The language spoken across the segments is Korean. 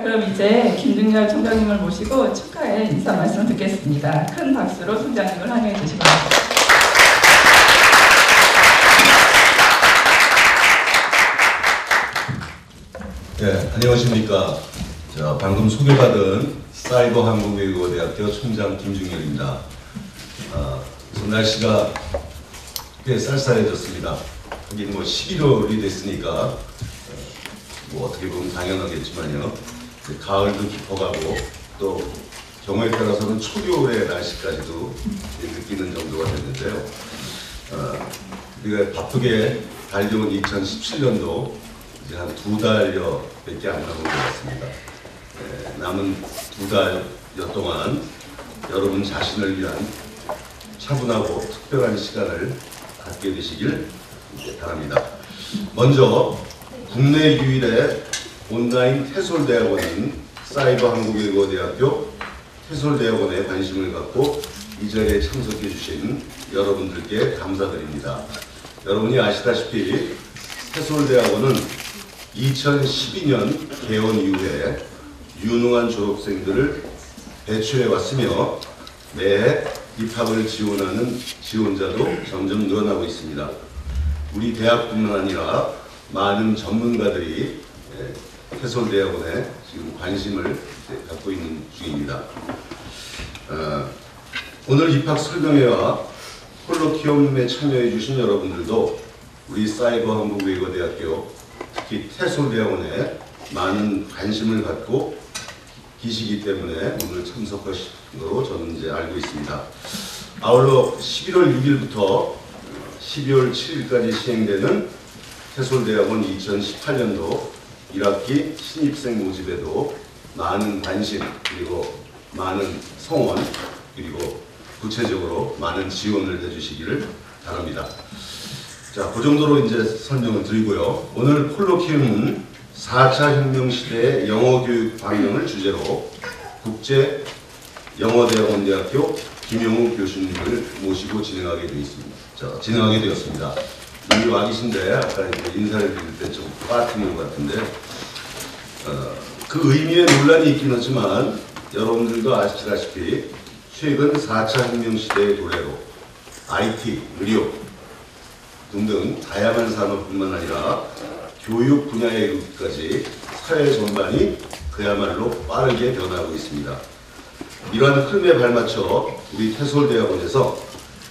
그럼 이제 김중렬 총장님을 모시고 축하의 인사 말씀 듣겠습니다. 큰 박수로 총장님을 환영해 주시기 바랍니다. 네, 안녕하십니까. 방금 소개받은 사이버한국외국어대학교 총장 김중렬입니다. 날씨가 꽤 쌀쌀해졌습니다. 하긴 11월이 됐으니까 어떻게 보면 당연하겠지만요. 가을도 깊어가고 또 경우에 따라서는 초겨울의 날씨까지도 느끼는 정도가 됐는데요. 우리가 바쁘게 달려온 2017년도 이제 한 2달여밖에 안 남은 것 같습니다. 남은 2달여 동안 여러분 자신을 위한 차분하고 특별한 시간을 갖게 되시길 바랍니다. 먼저 국내 유일의 온라인 태솔대학원인 사이버한국외국어대학교 태솔대학원에 관심을 갖고 이 자리에 참석해 주신 여러분들께 감사드립니다. 여러분이 아시다시피 태솔대학원은 2012년 개원 이후에 유능한 졸업생들을 배출해 왔으며 매해 입학을 지원하는 지원자도 점점 늘어나고 있습니다. 우리 대학뿐만 아니라 많은 전문가들이 태솔대학원에 지금 관심을 갖고 있는 중입니다. 오늘 입학 설명회와 콜로키움에 참여해 주신 여러분들도 우리 사이버한국외국어대학교 특히 태솔대학원에 많은 관심을 갖고 계시기 때문에 오늘 참석하신 것으로 저는 이제 알고 있습니다. 아울러 11월 6일부터 12월 7일까지 시행되는 태솔대학원 2018년도 1학기 신입생 모집에도 많은 관심 그리고 많은 성원 그리고 구체적으로 많은 지원을 해주시기를 바랍니다. 자, 그 정도로 이제 설명을 드리고요. 오늘 콜로키움은 4차 혁명 시대의 영어 교육 방향을 주제로 국제 영어대학원대학교 김영우 교수님을 모시고 진행하게 되었습니다. 이미 와 계신데 아까 인사를 드릴 때 좀 빠뜨린 것 같은데 그 의미에 논란이 있긴 하지만 여러분들도 아시다시피 최근 4차 혁명 시대의 도래로 IT, 의료 등등 다양한 산업뿐만 아니라 교육 분야에 이르기까지 사회 전반이 그야말로 빠르게 변화하고 있습니다. 이러한 흐름에 발맞춰 우리 태솔대학원에서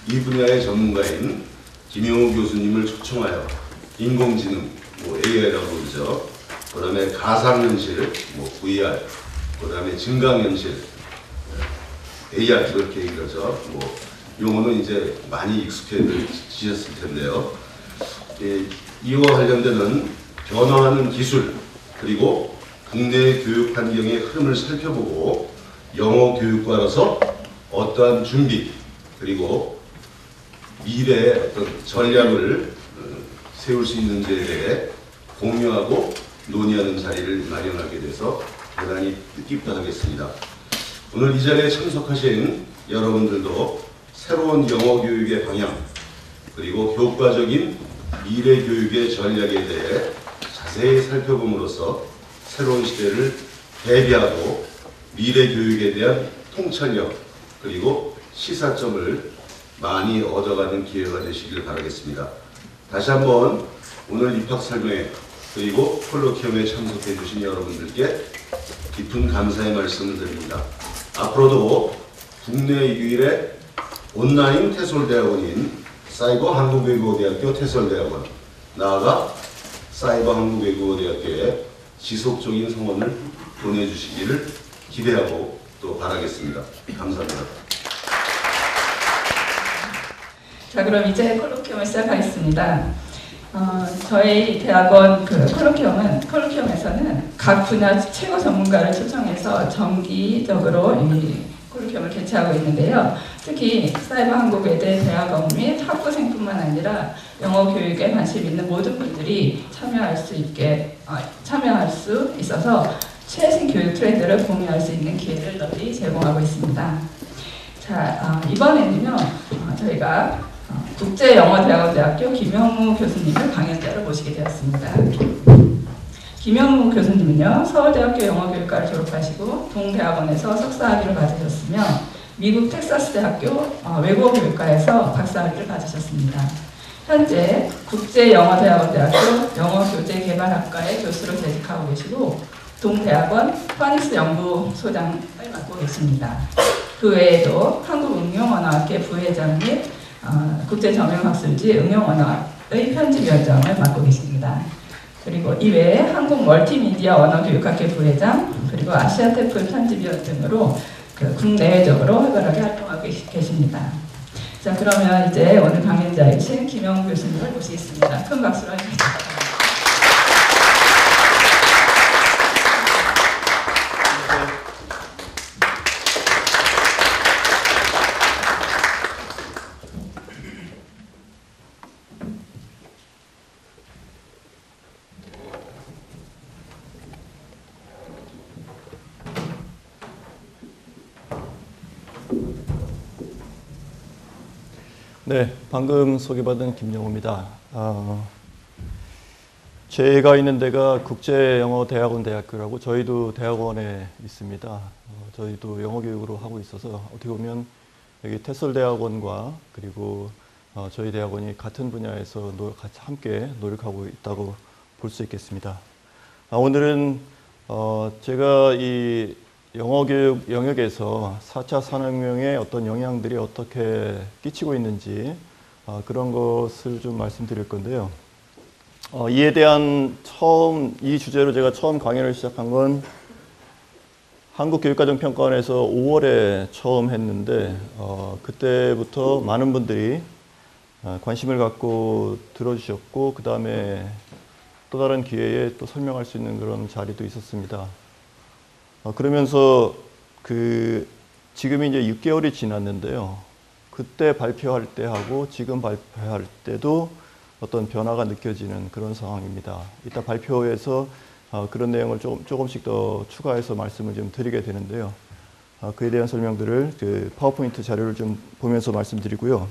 이 분야의 전문가인 김영우 교수님을 초청하여 인공지능, AI라고 그러죠. 그 다음에 가상현실, VR, 그 다음에 증강현실, AR 이렇게 얘기를 하죠. 용어는 이제 많이 익숙해지셨을 텐데요. 이와 관련되는 변화하는 기술 그리고 국내 교육 환경의 흐름을 살펴보고 영어 교육과로서 어떠한 준비 그리고 미래의 어떤 전략을 세울 수 있는지에 대해 공유하고 논의하는 자리를 마련하게 돼서 대단히 뜻깊다하겠습니다. 오늘 이 자리에 참석하신 여러분들도 새로운 영어 교육의 방향 그리고 효과적인 미래 교육의 전략에 대해 자세히 살펴봄으로써 새로운 시대를 대비하고 미래 교육에 대한 통찰력 그리고 시사점을 많이 얻어가는 기회가 되시길 바라겠습니다. 다시 한번 오늘 입학 설명회 그리고 콜로키움에 참석해 주신 여러분들께 깊은 감사의 말씀을 드립니다. 앞으로도 국내 유일의 온라인 태솔대학원인 사이버한국외국어대학교 태솔대학원 나아가 사이버한국외국어대학교에 지속적인 성원을 보내주시기를 기대하고 또 바라겠습니다. 감사합니다. 자, 그럼 이제 콜로키움을 시작하겠습니다. 저희 대학원 콜로키움에서는 각 분야 최고 전문가를 초청해서 정기적으로 이 콜로키움을 개최하고 있는데요. 특히 사이버한국외대 대학원 및 학부생뿐만 아니라 영어 교육에 관심 있는 모든 분들이 참여할 수 있어서 최신 교육 트렌드를 공유할 수 있는 기회를 널리 제공하고 있습니다. 자, 이번에는요, 저희가 국제영어대학원대학교 김영우 교수님을 강연자로 모시게 되었습니다. 김영무 교수님은요, 서울대학교 영어교육과를 졸업하시고 동대학원에서 석사학위를 받으셨으며 미국 텍사스 대학교 외국어교육과에서 박사학위를 받으셨습니다. 현재 국제영어대학원대학교 영어교재개발학과의 교수로 재직하고 계시고 동대학원 파닉스 연구소장을 맡고 계십니다. 그 외에도 한국응용언어학회 부회장 및 국제정형학술지 응용언어의 편집위원장을 맡고 계십니다. 그리고 이외에 한국 멀티미디어 언어교육학회 부회장 그리고 아시아테프 편집위원 등으로 국내외적으로 활발하게 활동하고 계십니다. 자, 그러면 이제 오늘 강연자이신 김영무 교수님을 모시겠습니다. 큰 박수로 해주세요. 네, 방금 소개받은 김영우입니다. 제가 있는 데가 국제영어대학원대학교라고 저희도 대학원에 있습니다. 저희도 영어교육으로 하고 있어서 어떻게 보면 여기 테솔대학원과 그리고 저희 대학원이 같은 분야에서 같이 함께 노력하고 있다고 볼 수 있겠습니다. 오늘은 제가 이 영어교육 영역에서 4차 산업혁명의 어떤 영향들이 어떻게 끼치고 있는지 그런 것을 좀 말씀드릴 건데요. 이에 대한 이 주제로 제가 처음 강연을 시작한 건 한국교육과정평가원에서 5월에 처음 했는데 그때부터 많은 분들이 관심을 갖고 들어주셨고 그 다음에 또 다른 기회에 또 설명할 수 있는 그런 자리도 있었습니다. 그러면서 지금이 이제 6개월이 지났는데요. 그때 발표할 때하고 지금 발표할 때도 어떤 변화가 느껴지는 그런 상황입니다. 이따 발표에서 그런 내용을 조금씩 더 추가해서 말씀을 좀 드리게 되는데요. 그에 대한 설명들을 파워포인트 자료를 좀 보면서 말씀드리고요.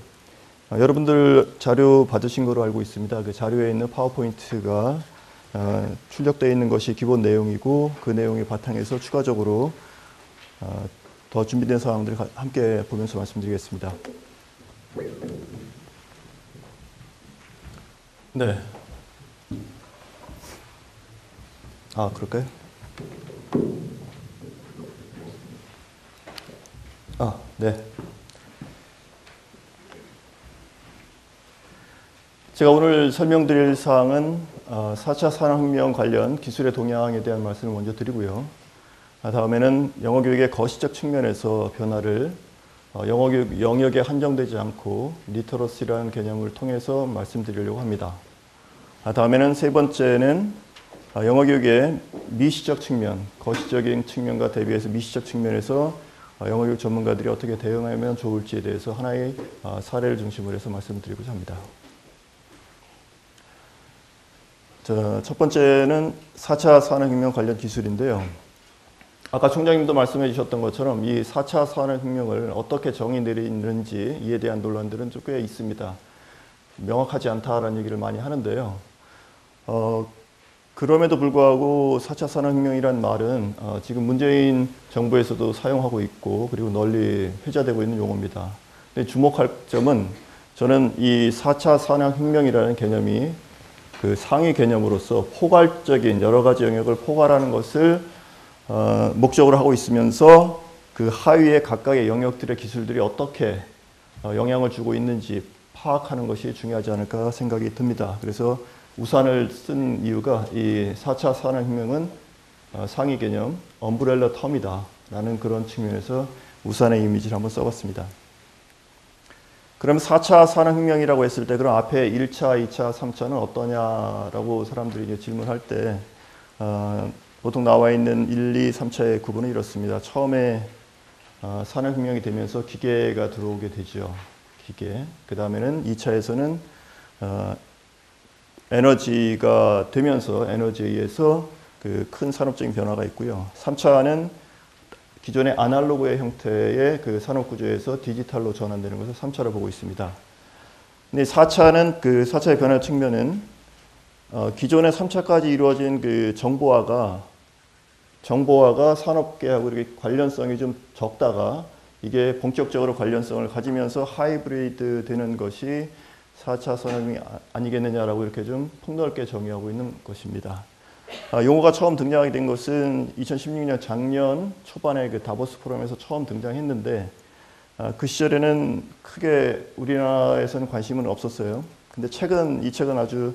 여러분들 자료 받으신 거로 알고 있습니다. 그 자료에 있는 파워포인트가 출력되어 있는 것이 기본 내용이고 그 내용의 바탕에서 추가적으로 더 준비된 사항들을 함께 보면서 말씀드리겠습니다. 네. 그럴까요? 네. 제가 오늘 설명드릴 사항은 4차 산업혁명 관련 기술의 동향에 대한 말씀을 먼저 드리고요. 다음에는 영어교육의 거시적 측면에서 변화를 영어교육 영역에 한정되지 않고 리터러시라는 개념을 통해서 말씀드리려고 합니다. 다음에는 세 번째는 영어교육의 미시적 측면, 거시적인 측면과 대비해서 미시적 측면에서 영어교육 전문가들이 어떻게 대응하면 좋을지에 대해서 하나의 사례를 중심으로 해서 말씀드리고자 합니다. 첫 번째는 4차 산업혁명 관련 기술인데요. 아까 총장님도 말씀해 주셨던 것처럼 이 4차 산업혁명을 어떻게 정의 내리는지 이에 대한 논란들은 꽤 있습니다. 명확하지 않다라는 얘기를 많이 하는데요. 그럼에도 불구하고 4차 산업혁명이란 말은 지금 문재인 정부에서도 사용하고 있고 그리고 널리 회자되고 있는 용어입니다. 근데 주목할 점은 저는 이 4차 산업혁명이라는 개념이 그 상위 개념으로서 포괄적인 여러 가지 영역을 포괄하는 것을 목적으로 하고 있으면서 그 하위의 각각의 영역들의 기술들이 어떻게 영향을 주고 있는지 파악하는 것이 중요하지 않을까 생각이 듭니다. 그래서 우산을 쓴 이유가 이 4차 산업혁명은 상위 개념, 엄브렐러 텀이다 라는 그런 측면에서 우산의 이미지를 한번 써봤습니다. 그럼 4차 산업혁명이라고 했을 때 그럼 앞에 1차, 2차, 3차는 어떠냐라고 사람들이 이제 질문할 때 보통 나와 있는 1, 2, 3차의 구분은 이렇습니다. 처음에 산업혁명이 되면서 기계가 들어오게 되죠. 기계. 그 다음에는 2차에서는 에너지가 되면서 에너지에 의해서 그 큰 산업적인 변화가 있고요. 3차는 기존의 아날로그의 형태의 그 산업 구조에서 디지털로 전환되는 것을 3차로 보고 있습니다. 근데 4차는 그 4차의 변화 측면은 기존에 3차까지 이루어진 그 정보화가 산업계하고 이렇게 관련성이 좀 적다가 이게 본격적으로 관련성을 가지면서 하이브리드 되는 것이 4차 산업이 아니겠느냐라고 이렇게 좀 폭넓게 정의하고 있는 것입니다. 용어가 처음 등장하게 된 것은 2016년 작년 초반에 그 다보스 포럼에서 처음 등장했는데 그 시절에는 크게 우리나라에서는 관심은 없었어요. 근데 이 책은 아주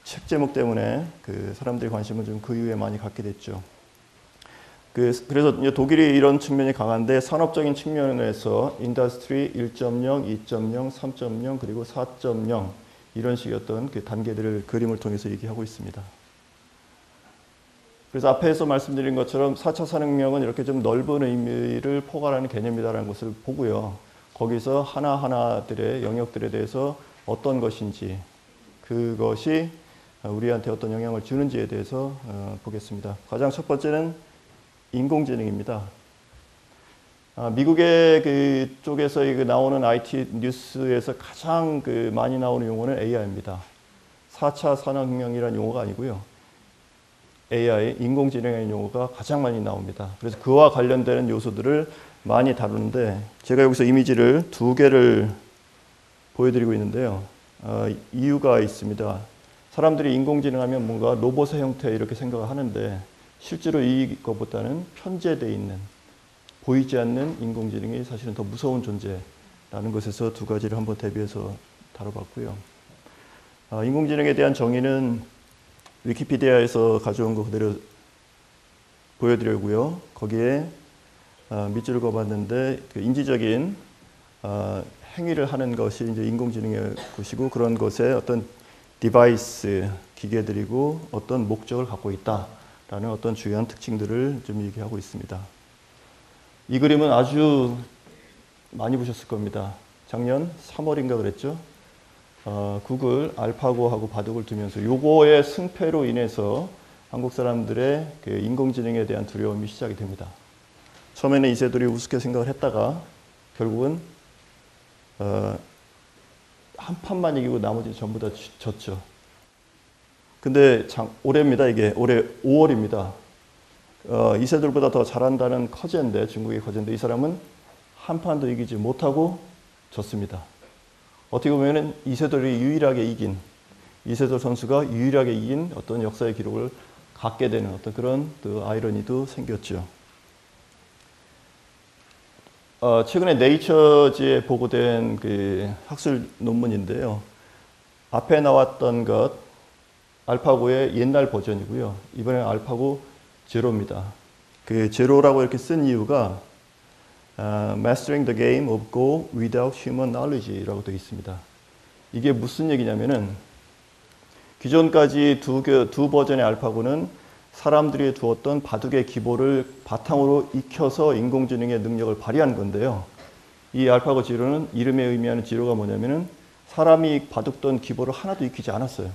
책 제목 때문에 그 사람들이 관심을 좀 그 이후에 많이 갖게 됐죠. 그래서 이제 독일이 이런 측면이 강한데 산업적인 측면에서 인더스트리 1.0, 2.0, 3.0 그리고 4.0 이런 식의 어떤 그 단계들을 그림을 통해서 얘기하고 있습니다. 그래서 앞에서 말씀드린 것처럼 4차 산업혁명은 이렇게 좀 넓은 의미를 포괄하는 개념이다라는 것을 보고요. 거기서 하나하나들의 영역들에 대해서 어떤 것인지 그것이 우리한테 어떤 영향을 주는지에 대해서 보겠습니다. 가장 첫 번째는 인공지능입니다. 미국의 그 쪽에서 나오는 IT 뉴스에서 가장 많이 나오는 용어는 AI입니다. 4차 산업혁명이라는 용어가 아니고요. AI, 인공지능의 용어가 가장 많이 나옵니다. 그래서 그와 관련되는 요소들을 많이 다루는데 제가 여기서 이미지를 2개를 보여드리고 있는데요. 이유가 있습니다. 사람들이 인공지능 하면 뭔가 로봇의 형태 이렇게 생각을 하는데 실제로 이것보다는 편제되어 있는 보이지 않는 인공지능이 사실은 더 무서운 존재라는 것에서 2가지를 한번 대비해서 다뤄봤고요. 인공지능에 대한 정의는 위키피디아에서 가져온 거 그대로 보여드리고요. 거기에 밑줄을 그어봤는데 그 인지적인 행위를 하는 것이 이제 인공지능의 것이고 그런 것에 어떤 디바이스, 기계들이고 어떤 목적을 갖고 있다라는 어떤 주요한 특징들을 좀 얘기하고 있습니다. 이 그림은 아주 많이 보셨을 겁니다. 작년 3월인가 그랬죠. 구글 알파고하고 바둑을 두면서 요거의 승패로 인해서 한국 사람들의 그 인공지능에 대한 두려움이 시작이 됩니다. 처음에는 이세돌이 우습게 생각을 했다가 결국은 한 판만 이기고 나머지 전부 다 졌죠. 근데 올해입니다. 이게 올해 5월입니다. 이세돌보다 더 잘한다는 커제인데 중국의 커제인데 이 사람은 한 판도 이기지 못하고 졌습니다. 어떻게 보면은 이세돌 선수가 유일하게 이긴 어떤 역사의 기록을 갖게 되는 어떤 그런 또 아이러니도 생겼죠. 최근에 네이처지에 보고된 그 학술 논문인데요. 앞에 나왔던 것 알파고의 옛날 버전이고요. 이번에는 알파고 제로입니다. 그 제로라고 이렇게 쓴 이유가 Mastering the game of Go without human knowledge라고 되어 있습니다. 이게 무슨 얘기냐면은 기존까지 두 버전의 알파고는 사람들이 두었던 바둑의 기보를 바탕으로 익혀서 인공지능의 능력을 발휘한 건데요. 이 알파고 제로는 이름에 의미하는 제로가 뭐냐면은 사람이 바둑던 기보를 하나도 익히지 않았어요.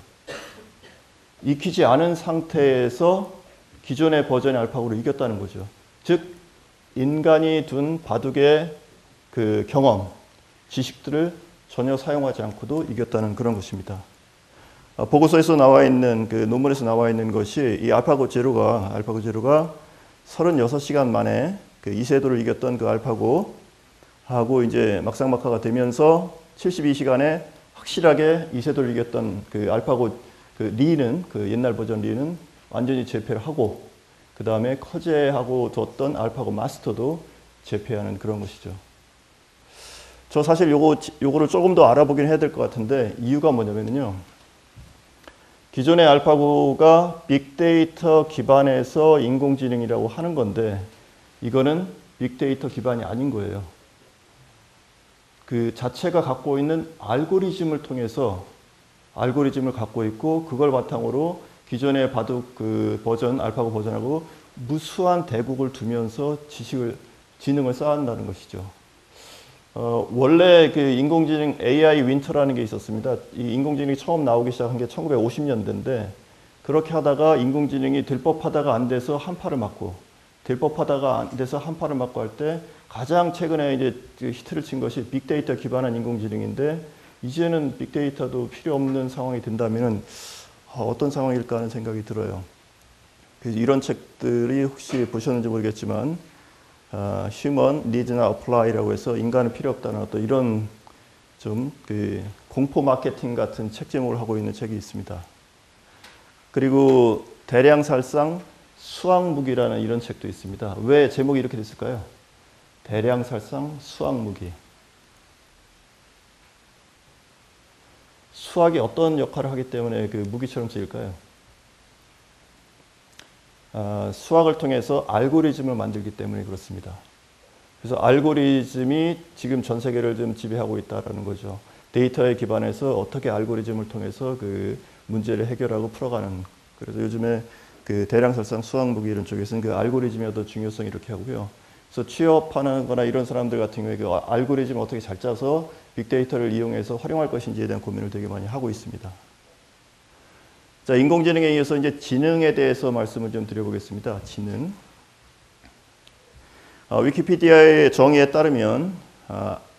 익히지 않은 상태에서 기존의 버전의 알파고를 이겼다는 거죠. 즉 인간이 둔 바둑의 그 경험, 지식들을 전혀 사용하지 않고도 이겼다는 그런 것입니다. 보고서에서 나와 있는 그 논문에서 나와 있는 것이 이 알파고 제로가 36시간 만에 그 이세돌을 이겼던 그 알파고하고 이제 막상막하가 되면서 72시간에 확실하게 이세돌을 이겼던 그 알파고 그 리는 그 옛날 버전 리는 완전히 제패를 하고 그 다음에 커제하고 뒀던 알파고 마스터도 제패하는 그런 것이죠. 저 사실 요거를 조금 더 알아보긴 해야 될 것 같은데 이유가 뭐냐면요. 기존의 알파고가 빅데이터 기반에서 인공지능이라고 하는 건데 이거는 빅데이터 기반이 아닌 거예요. 그 자체가 갖고 있는 알고리즘을 통해서 알고리즘을 갖고 있고 그걸 바탕으로 기존의 바둑 그 버전 알파고 버전하고 무수한 대국을 두면서 지능을 쌓았다는 것이죠. 원래 그 인공지능 AI 윈터라는 게 있었습니다. 이 인공지능이 처음 나오기 시작한 게 1950년대인데 그렇게 하다가 인공지능이 될 법하다가 안 돼서 한파를 맞고 될 법하다가 안 돼서 한파를 맞고 할 때 가장 최근에 이제 히트를 친 것이 빅데이터 기반한 인공지능인데 이제는 빅데이터도 필요 없는 상황이 된다면은 어떤 상황일까 하는 생각이 들어요. 그래서 이런 책들이 혹시 보셨는지 모르겠지만 Human Needs Not Apply라고 해서 인간은 필요 없다는 어떤 이런 좀 그 공포 마케팅 같은 책 제목을 하고 있는 책이 있습니다. 그리고 대량살상 수학무기라는 이런 책도 있습니다. 왜 제목이 이렇게 됐을까요? 대량살상 수학무기. 수학이 어떤 역할을 하기 때문에 그 무기처럼 쓰일까요? 수학을 통해서 알고리즘을 만들기 때문에 그렇습니다. 그래서 알고리즘이 지금 전 세계를 좀 지배하고 있다는 거죠. 데이터에 기반해서 어떻게 알고리즘을 통해서 그 문제를 해결하고 풀어가는. 그래서 요즘에 그 대량살상 수학무기 이런 쪽에서는 그 알고리즘의 어떤 중요성이 이렇게 하고요. 그래서 취업하는 거나 이런 사람들 같은 경우에 그 알고리즘을 어떻게 잘 짜서 빅데이터를 이용해서 활용할 것인지에 대한 고민을 되게 많이 하고 있습니다. 자, 인공지능에 이어서 이제 지능에 대해서 말씀을 좀 드려보겠습니다. 지능. 위키피디아의 정의에 따르면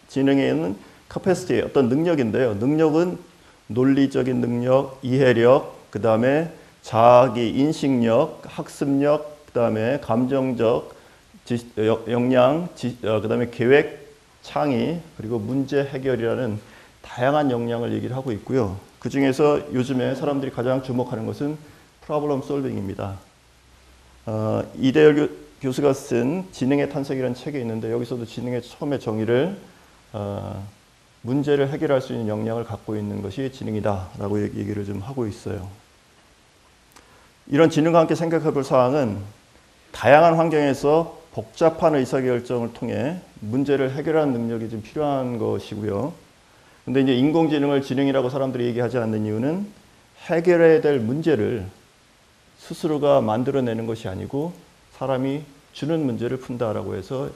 지능에는 capacity, 어떤 능력인데요. 능력은 논리적인 능력, 이해력, 그 다음에 자기 인식력, 학습력, 그 다음에 감정적 역량, 그 다음에 계획, 창의, 그리고 문제 해결이라는 다양한 역량을 얘기를 하고 있고요. 그 중에서 요즘에 사람들이 가장 주목하는 것은 프로블럼 솔빙입니다. 이대열 교수가 쓴 지능의 탄생이라는 책이 있는데 여기서도 지능의 처음에 정의를 문제를 해결할 수 있는 역량을 갖고 있는 것이 지능이다라고 얘기를 좀 하고 있어요. 이런 지능과 함께 생각해 볼 사항은 다양한 환경에서 복잡한 의사결정을 통해 문제를 해결하는 능력이 좀 필요한 것이고요. 근데 이제 인공지능을 지능이라고 사람들이 얘기하지 않는 이유는 해결해야 될 문제를 스스로가 만들어내는 것이 아니고 사람이 주는 문제를 푼다라고 해서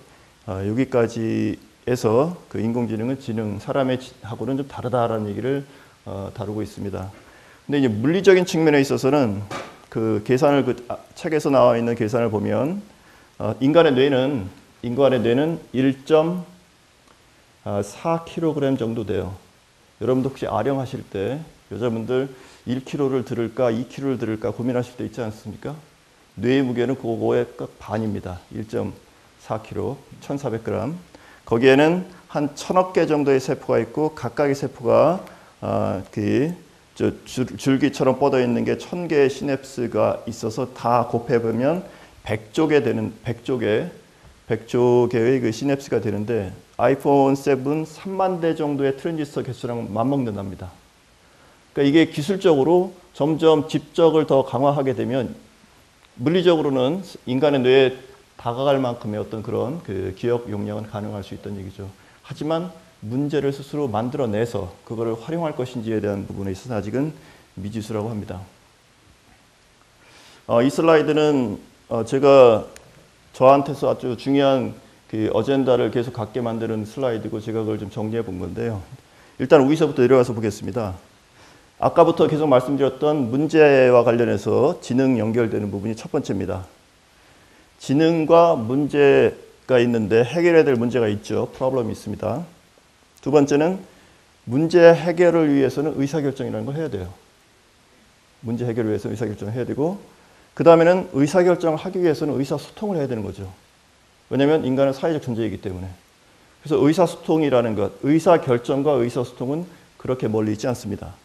여기까지에서 그 인공지능은 지능, 사람의 하고는 좀 다르다라는 얘기를 다루고 있습니다. 근데 이제 물리적인 측면에 있어서는 그 계산을 그 책에서 나와 있는 계산을 보면 인간의 뇌는 1.4kg 정도 돼요. 여러분도 혹시 아령하실 때 여자분들 1kg를 들을까 2kg를 들을까 고민하실 때 있지 않습니까? 뇌의 무게는 그거의 꼭 반입니다. 1.4kg, 1,400g. 거기에는 한 1,000억 개 정도의 세포가 있고 각각의 세포가 줄기처럼 뻗어 있는 게 1,000개의 시냅스가 있어서 다 곱해보면 100조개의 그 시냅스가 되는데 아이폰 7 3만 대 정도의 트랜지스터 개수랑 맞먹는답니다. 그러니까 이게 기술적으로 점점 집적을 더 강화하게 되면 물리적으로는 인간의 뇌에 다가갈 만큼의 어떤 그런 그 기억 용량은 가능할 수 있다는 얘기죠. 하지만 문제를 스스로 만들어내서 그거를 활용할 것인지에 대한 부분에 있어서 아직은 미지수라고 합니다. 이 슬라이드는 제가 저한테서 아주 중요한 그 어젠다를 계속 갖게 만드는 슬라이드고 제가 그걸 좀 정리해 본 건데요. 일단 위에서부터 내려가서 보겠습니다. 아까부터 계속 말씀드렸던 문제와 관련해서 지능 연결되는 부분이 첫 번째입니다. 지능과 문제가 있는데 해결해야 될 문제가 있죠. 프로블럼이 있습니다. 두 번째는 문제 해결을 위해서는 의사결정이라는 걸 해야 돼요. 문제 해결을 위해서 의사결정을 해야 되고 그 다음에는 의사결정을 하기 위해서는 의사소통을 해야 되는 거죠. 왜냐하면 인간은 사회적 존재이기 때문에. 그래서 의사소통이라는 것, 의사결정과 의사소통은 그렇게 멀리 있지 않습니다.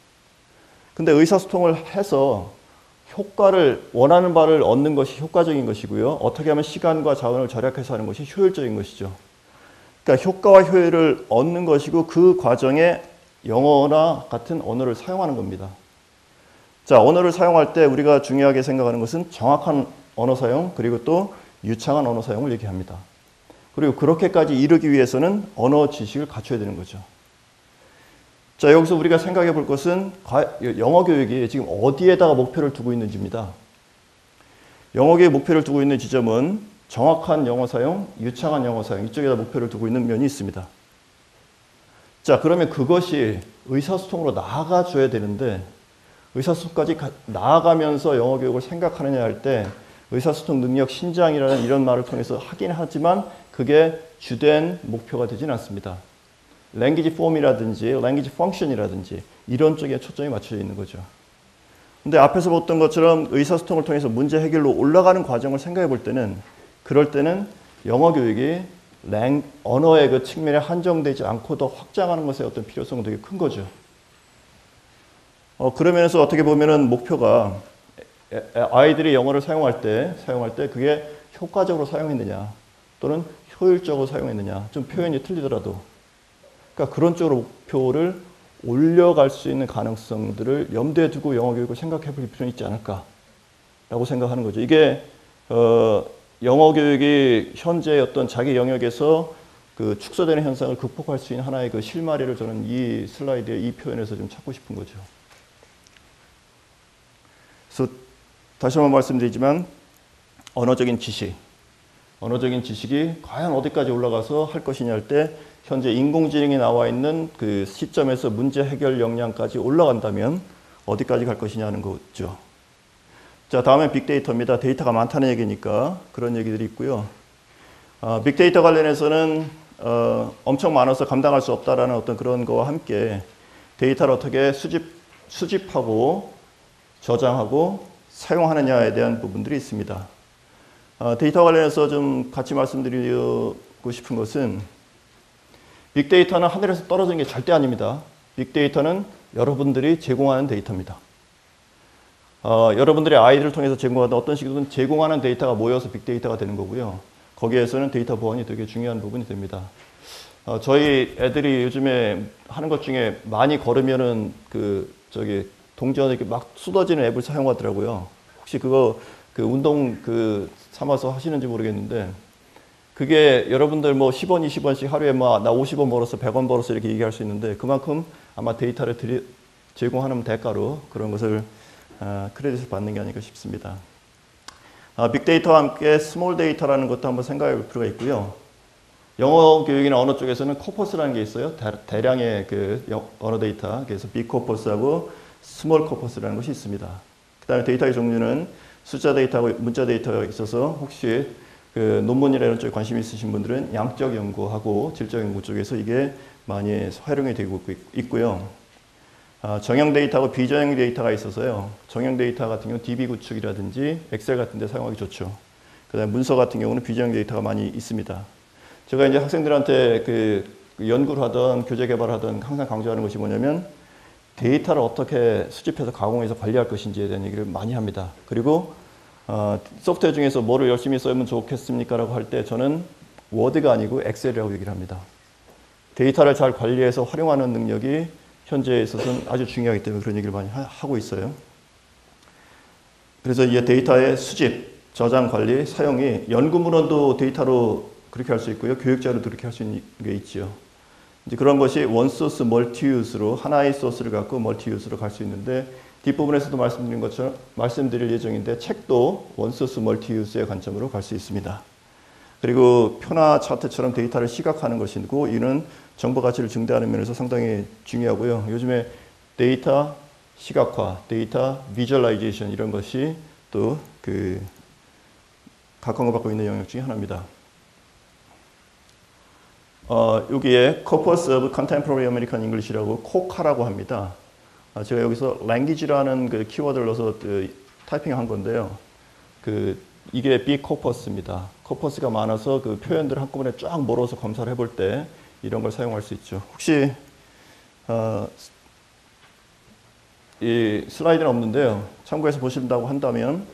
근데 의사소통을 해서 효과를 원하는 바를 얻는 것이 효과적인 것이고요. 어떻게 하면 시간과 자원을 절약해서 하는 것이 효율적인 것이죠. 그러니까 효과와 효율을 얻는 것이고 그 과정에 영어나 같은 언어를 사용하는 겁니다. 자, 언어를 사용할 때 우리가 중요하게 생각하는 것은 정확한 언어 사용 그리고 또 유창한 언어 사용을 얘기합니다. 그리고 그렇게까지 이르기 위해서는 언어 지식을 갖춰야 되는 거죠. 자, 여기서 우리가 생각해 볼 것은 영어 교육이 지금 어디에다가 목표를 두고 있는지입니다. 영어 교육 목표를 두고 있는 지점은 정확한 영어 사용, 유창한 영어 사용 이쪽에다 목표를 두고 있는 면이 있습니다. 자, 그러면 그것이 의사소통으로 나아가 줘야 되는데 의사소통까지 나아가면서 영어 교육을 생각하느냐 할 때 의사소통 능력 신장이라는 이런 말을 통해서 하긴 하지만 그게 주된 목표가 되지는 않습니다. language form이라든지 language function이라든지 이런 쪽에 초점이 맞춰져 있는 거죠. 근데 앞에서 봤던 것처럼 의사소통을 통해서 문제 해결로 올라가는 과정을 생각해 볼 때는 그럴 때는 영어 교육이 언어의 그 측면에 한정되지 않고 더 확장하는 것에 어떤 필요성은 되게 큰 거죠. 그러면서 어떻게 보면은 목표가 아이들이 영어를 사용할 때 그게 효과적으로 사용했느냐 또는 효율적으로 사용했느냐 좀 표현이 틀리더라도 그러니까 그런 쪽으로 목표를 올려갈 수 있는 가능성들을 염두에 두고 영어 교육을 생각해 볼 필요는 있지 않을까라고 생각하는 거죠. 이게 영어 교육이 현재 어떤 자기 영역에서 그 축소되는 현상을 극복할 수 있는 하나의 그 실마리를 저는 이 슬라이드의 이 표현에서 좀 찾고 싶은 거죠. 그래서 다시 한번 말씀드리지만 언어적인 지식이 과연 어디까지 올라가서 할 것이냐 할 때 현재 인공지능이 나와 있는 그 시점에서 문제 해결 역량까지 올라간다면 어디까지 갈 것이냐 하는 거죠. 자, 다음엔 빅데이터입니다. 데이터가 많다는 얘기니까 그런 얘기들이 있고요. 빅데이터 관련해서는 엄청 많아서 감당할 수 없다라는 어떤 그런 거와 함께 데이터를 어떻게 수집하고 저장하고 사용하느냐에 대한 부분들이 있습니다. 데이터 관련해서 좀 같이 말씀드리고 싶은 것은 빅데이터는 하늘에서 떨어지는 게 절대 아닙니다. 빅데이터는 여러분들이 제공하는 데이터입니다. 여러분들의 아이들을 통해서 제공하던 어떤 식이든 제공하는 데이터가 모여서 빅데이터가 되는 거고요. 거기에서는 데이터 보안이 되게 중요한 부분이 됩니다. 저희 애들이 요즘에 하는 것 중에 많이 걸으면은 동전에 이렇게 막 쏟아지는 앱을 사용하더라고요. 혹시 그거 운동 삼아서 하시는지 모르겠는데 그게 여러분들 뭐 10원, 20원씩 하루에 뭐 나 50원 벌었어, 100원 벌었어 이렇게 얘기할 수 있는데 그만큼 아마 데이터를 제공하는 대가로 그런 것을 크레딧을 받는 게 아닐까 싶습니다. 빅데이터와 함께 스몰 데이터라는 것도 한번 생각해 볼 필요가 있고요. 영어 교육이나 언어 쪽에서는 코퍼스라는 게 있어요. 대량의 언어 데이터. 그래서 빅 코퍼스하고 스몰 코퍼스라는 것이 있습니다. 그 다음에 데이터의 종류는 숫자 데이터하고 문자 데이터가 있어서 혹시 논문이나 이런 쪽에 관심 있으신 분들은 양적 연구하고 질적 연구 쪽에서 이게 많이 활용이 되고 있고요. 정형 데이터하고 비정형 데이터가 있어서요. 정형 데이터 같은 경우는 DB 구축이라든지 엑셀 같은 데 사용하기 좋죠. 그 다음에 문서 같은 경우는 비정형 데이터가 많이 있습니다. 제가 이제 학생들한테 연구를 하던 교재 개발하던 항상 강조하는 것이 뭐냐면 데이터를 어떻게 수집해서 가공해서 관리할 것인지에 대한 얘기를 많이 합니다. 그리고 소프트웨어 중에서 뭐를 열심히 써면 좋겠습니까? 라고 할 때 저는 워드가 아니고 엑셀이라고 얘기를 합니다. 데이터를 잘 관리해서 활용하는 능력이 현재에 있어서는 아주 중요하기 때문에 그런 얘기를 많이 하고 있어요. 그래서 이 데이터의 수집, 저장, 관리, 사용이 연구문헌도 데이터로 그렇게 할 수 있고요. 교육자료도 그렇게 할 수 있는 게 있죠. 이제 그런 것이 원소스 멀티유스로 하나의 소스를 갖고 멀티유스로 갈 수 있는데 뒷부분에서도 말씀드릴 예정인데 책도 원소스 멀티유스의 관점으로 갈 수 있습니다. 그리고 표나 차트처럼 데이터를 시각화하는 것이고 이는 정보 가치를 증대하는 면에서 상당히 중요하고요. 요즘에 데이터 시각화, 데이터 비주얼라이제이션 이런 것이 또 각광을 받고 있는 영역 중에 하나입니다. 여기에 Corpus of Contemporary American English라고 코카라고 합니다. 제가 여기서 language라는 그 키워드를 넣어서 타이핑한 건데요. 이게 빅 코퍼스입니다. 코퍼스가 많아서 그 표현들을 한꺼번에 쫙 몰아서 검사를 해볼 때 이런 걸 사용할 수 있죠. 혹시 이 슬라이드는 없는데요. 참고해서 보신다고 한다면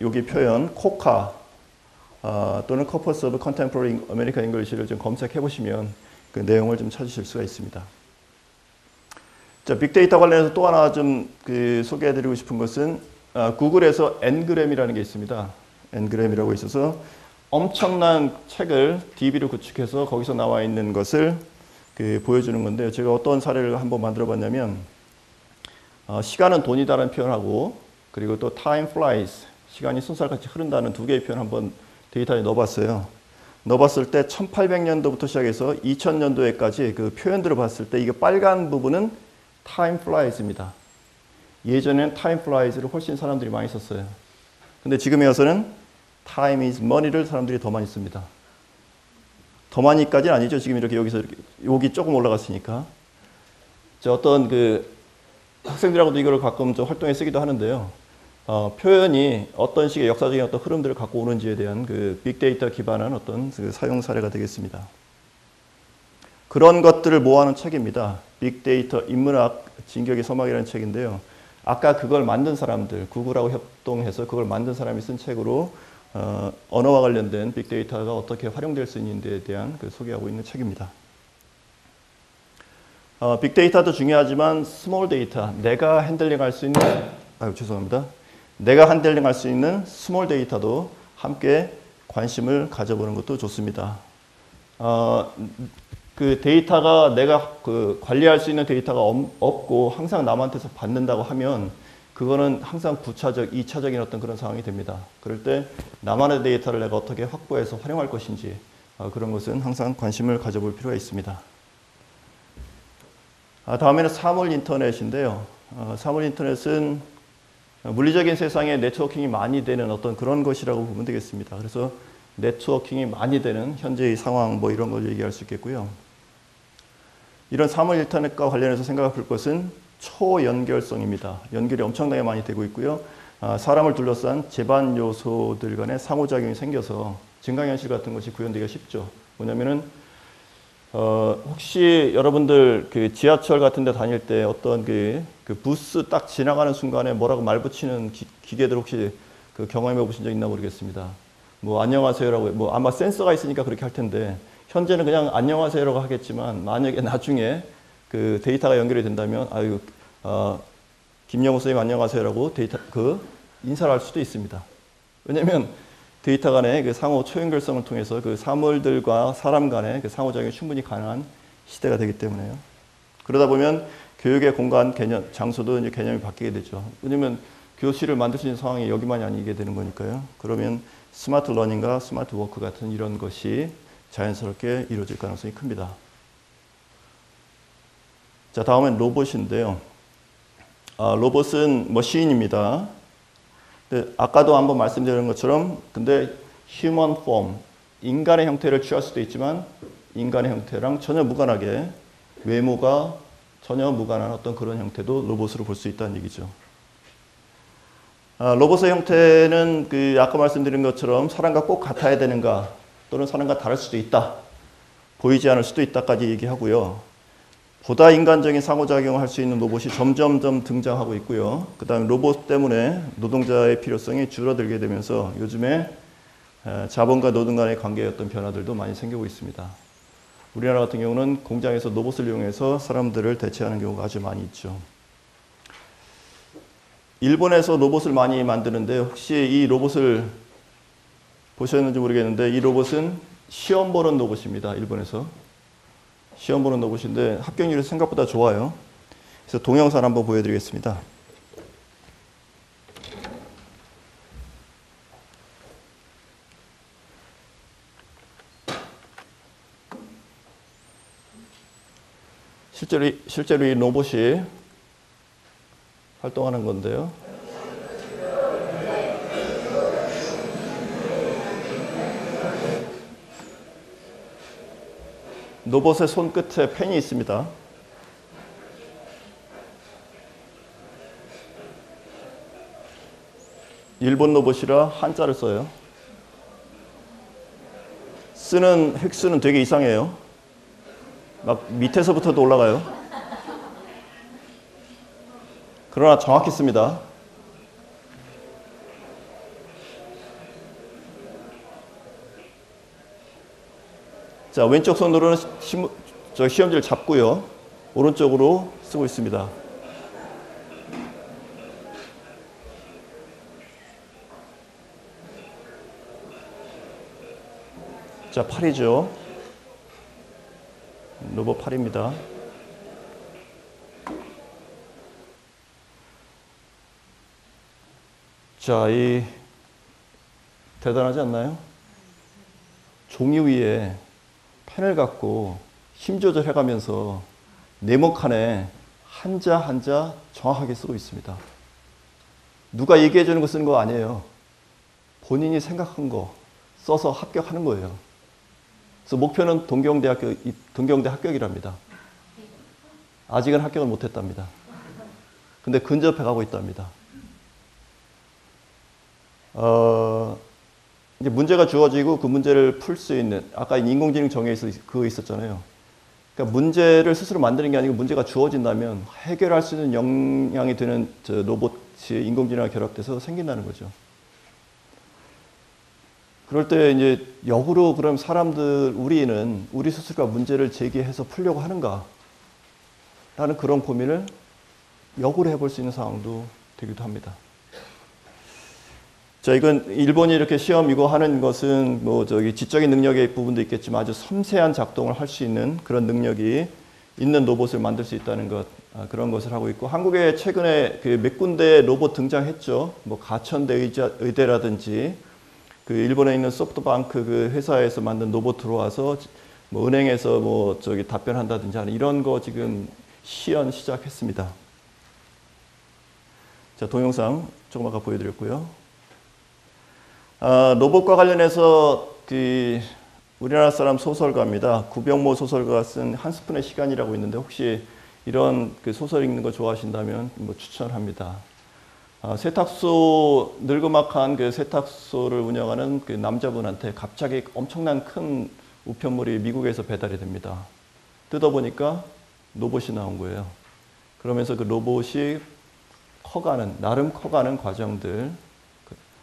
여기 표현 코카 또는 Corpus of Contemporary American English를 좀 검색해 보시면 그 내용을 좀 찾으실 수가 있습니다. 자, 빅데이터 관련해서 또 하나 좀 소개해 드리고 싶은 것은 구글에서 N그램이라는 게 있습니다. N그램이라고 있어서 엄청난 책을 DB로 구축해서 거기서 나와 있는 것을 보여주는 건데요. 제가 어떤 사례를 한번 만들어 봤냐면 시간은 돈이다라는 표현하고 그리고 또 time flies, 시간이 쏜살같이 흐른다는 두 개의 표현 한번 데이터에 넣어봤어요. 넣어봤을 때 1800년도부터 시작해서 2000년도에까지 그 표현들을 봤을 때 이게 빨간 부분은 time flies입니다. 예전에는 time flies를 훨씬 사람들이 많이 썼어요. 근데 지금에 와서는 time is money를 사람들이 더 많이 씁니다. 더 많이까지는 아니죠. 지금 여기 조금 올라갔으니까. 자, 어떤 학생들하고도 이걸 가끔 좀 활동에 쓰기도 하는데요. 표현이 어떤 식의 역사적인 어떤 흐름들을 갖고 오는지에 대한 그 빅데이터 기반한 어떤 그 사용 사례가 되겠습니다. 그런 것들을 모아놓은 책입니다. 빅데이터 인문학 진격의 서막이라는 책인데요. 아까 그걸 만든 사람들, 구글하고 협동해서 그걸 만든 사람이 쓴 책으로 언어와 관련된 빅데이터가 어떻게 활용될 수 있는지에 대한 그 소개하고 있는 책입니다. 빅데이터도 중요하지만 스몰 데이터, 내가 핸들링할 수 있는 내가 핸들링할 수 있는 스몰 데이터도 함께 관심을 가져보는 것도 좋습니다. 그 데이터가 내가 그 관리할 수 있는 데이터가 없고 항상 남한테서 받는다고 하면 그거는 항상 부차적, 2차적인 어떤 그런 상황이 됩니다. 그럴 때 나만의 데이터를 내가 어떻게 확보해서 활용할 것인지 그런 것은 항상 관심을 가져볼 필요가 있습니다. 다음에는 사물 인터넷인데요. 사물 인터넷은 물리적인 세상에 네트워킹이 많이 되는 어떤 그런 것이라고 보면 되겠습니다. 그래서 네트워킹이 많이 되는 현재의 상황 뭐 이런 걸 얘기할 수 있겠고요. 이런 사물 인터넷과 관련해서 생각해 볼 것은 초연결성입니다. 연결이 엄청나게 많이 되고 있고요. 사람을 둘러싼 제반 요소들 간의 상호작용이 생겨서 증강현실 같은 것이 구현되기가 쉽죠. 뭐냐면은 혹시 여러분들 그 지하철 같은 데 다닐 때 어떤 그 부스 딱 지나가는 순간에 뭐라고 말 붙이는 기계들 혹시 그 경험해 보신 적 있나 모르겠습니다. 뭐 안녕하세요라고 뭐 아마 센서가 있으니까 그렇게 할 텐데 현재는 그냥 안녕하세요라고 하겠지만 만약에 나중에 그 데이터가 연결이 된다면 김영호 선생님 안녕하세요라고 데이터 그 인사를 할 수도 있습니다. 왜냐면 데이터 간의 그 상호 초연결성을 통해서 그 사물들과 사람 간의 그 상호작용이 충분히 가능한 시대가 되기 때문에요. 그러다 보면 교육의 공간 개념, 장소도 이제 개념이 바뀌게 되죠. 왜냐면 교실을 만들 수 있는 상황이 여기만이 아니게 되는 거니까요. 그러면 스마트 러닝과 스마트 워크 같은 이런 것이 자연스럽게 이루어질 가능성이 큽니다. 자, 다음엔 로봇인데요. 로봇은 머신입니다. 아까도 한번 말씀드린 것처럼 근데 human form, 인간의 형태를 취할 수도 있지만 인간의 형태랑 전혀 무관하게 외모가 전혀 무관한 어떤 그런 형태도 로봇으로 볼 수 있다는 얘기죠. 로봇의 형태는 그 아까 말씀드린 것처럼 사람과 꼭 같아야 되는가 또는 사람과 다를 수도 있다. 보이지 않을 수도 있다까지 얘기하고요. 보다 인간적인 상호작용을 할 수 있는 로봇이 점점점 등장하고 있고요. 그 다음에 로봇 때문에 노동자의 필요성이 줄어들게 되면서 요즘에 자본과 노동 간의 관계의 어떤 변화들도 많이 생기고 있습니다. 우리나라 같은 경우는 공장에서 로봇을 이용해서 사람들을 대체하는 경우가 아주 많이 있죠. 일본에서 로봇을 많이 만드는데 혹시 이 로봇을 보셨는지 모르겠는데 이 로봇은 시험 보는 로봇입니다. 일본에서. 시험 보는 로봇인데 합격률이 생각보다 좋아요. 그래서 동영상 한번 보여드리겠습니다. 실제로 이 로봇이 활동하는 건데요. 로봇의 손끝에 펜이 있습니다. 일본 로봇이라 한자를 써요. 쓰는 획수는 되게 이상해요. 막 밑에서부터도 올라가요. 그러나 정확히 씁니다. 자, 왼쪽 손으로는 시험지를 잡고요. 오른쪽으로 쓰고 있습니다. 자, 팔이죠. 로봇 팔입니다. 자, 이 대단하지 않나요? 종이 위에 펜을 갖고 힘 조절해가면서 네모칸에 한자 한자 정확하게 쓰고 있습니다. 누가 얘기해 주는 거 쓰는 거 아니에요. 본인이 생각한 거 써서 합격하는 거예요. 그래서 목표는 동경대 합격이랍니다. 아직은 합격을 못했답니다. 근데 근접해 가고 있답니다. 이제 문제가 주어지고 그 문제를 풀 수 있는, 아까 인공지능 정의에서 그거 있었잖아요. 그러니까 문제를 스스로 만드는 게 아니고 문제가 주어진다면 해결할 수 있는 역량이 되는 로봇이 인공지능과 결합돼서 생긴다는 거죠. 그럴 때 이제 역으로 그럼 사람들, 우리는 우리 스스로가 문제를 제기해서 풀려고 하는가? 라는 그런 고민을 역으로 해볼 수 있는 상황도 되기도 합니다. 자, 이건 일본이 이렇게 시험 이거 하는 것은 뭐 저기 지적인 능력의 부분도 있겠지만 아주 섬세한 작동을 할 수 있는 그런 능력이 있는 로봇을 만들 수 있다는 것, 그런 것을 하고 있고, 한국에 최근에 그 몇 군데 로봇 등장했죠. 뭐 가천대 의대라든지 그 일본에 있는 소프트뱅크 그 회사에서 만든 로봇 들어와서 뭐 은행에서 뭐 저기 답변한다든지 하는 이런 거 지금 시연 시작했습니다. 자, 동영상 조금 아까 보여드렸고요. 로봇과 관련해서 그 우리나라 사람 소설가입니다. 구병모 소설가가 쓴 한 스푼의 시간이라고 있는데 혹시 이런 그 소설 읽는 거 좋아하신다면 뭐 추천합니다. 세탁소, 늙음악한 그 세탁소를 운영하는 그 남자분한테 갑자기 엄청난 큰 우편물이 미국에서 배달이 됩니다. 뜯어보니까 로봇이 나온 거예요. 그러면서 그 로봇이 나름 커가는 과정들,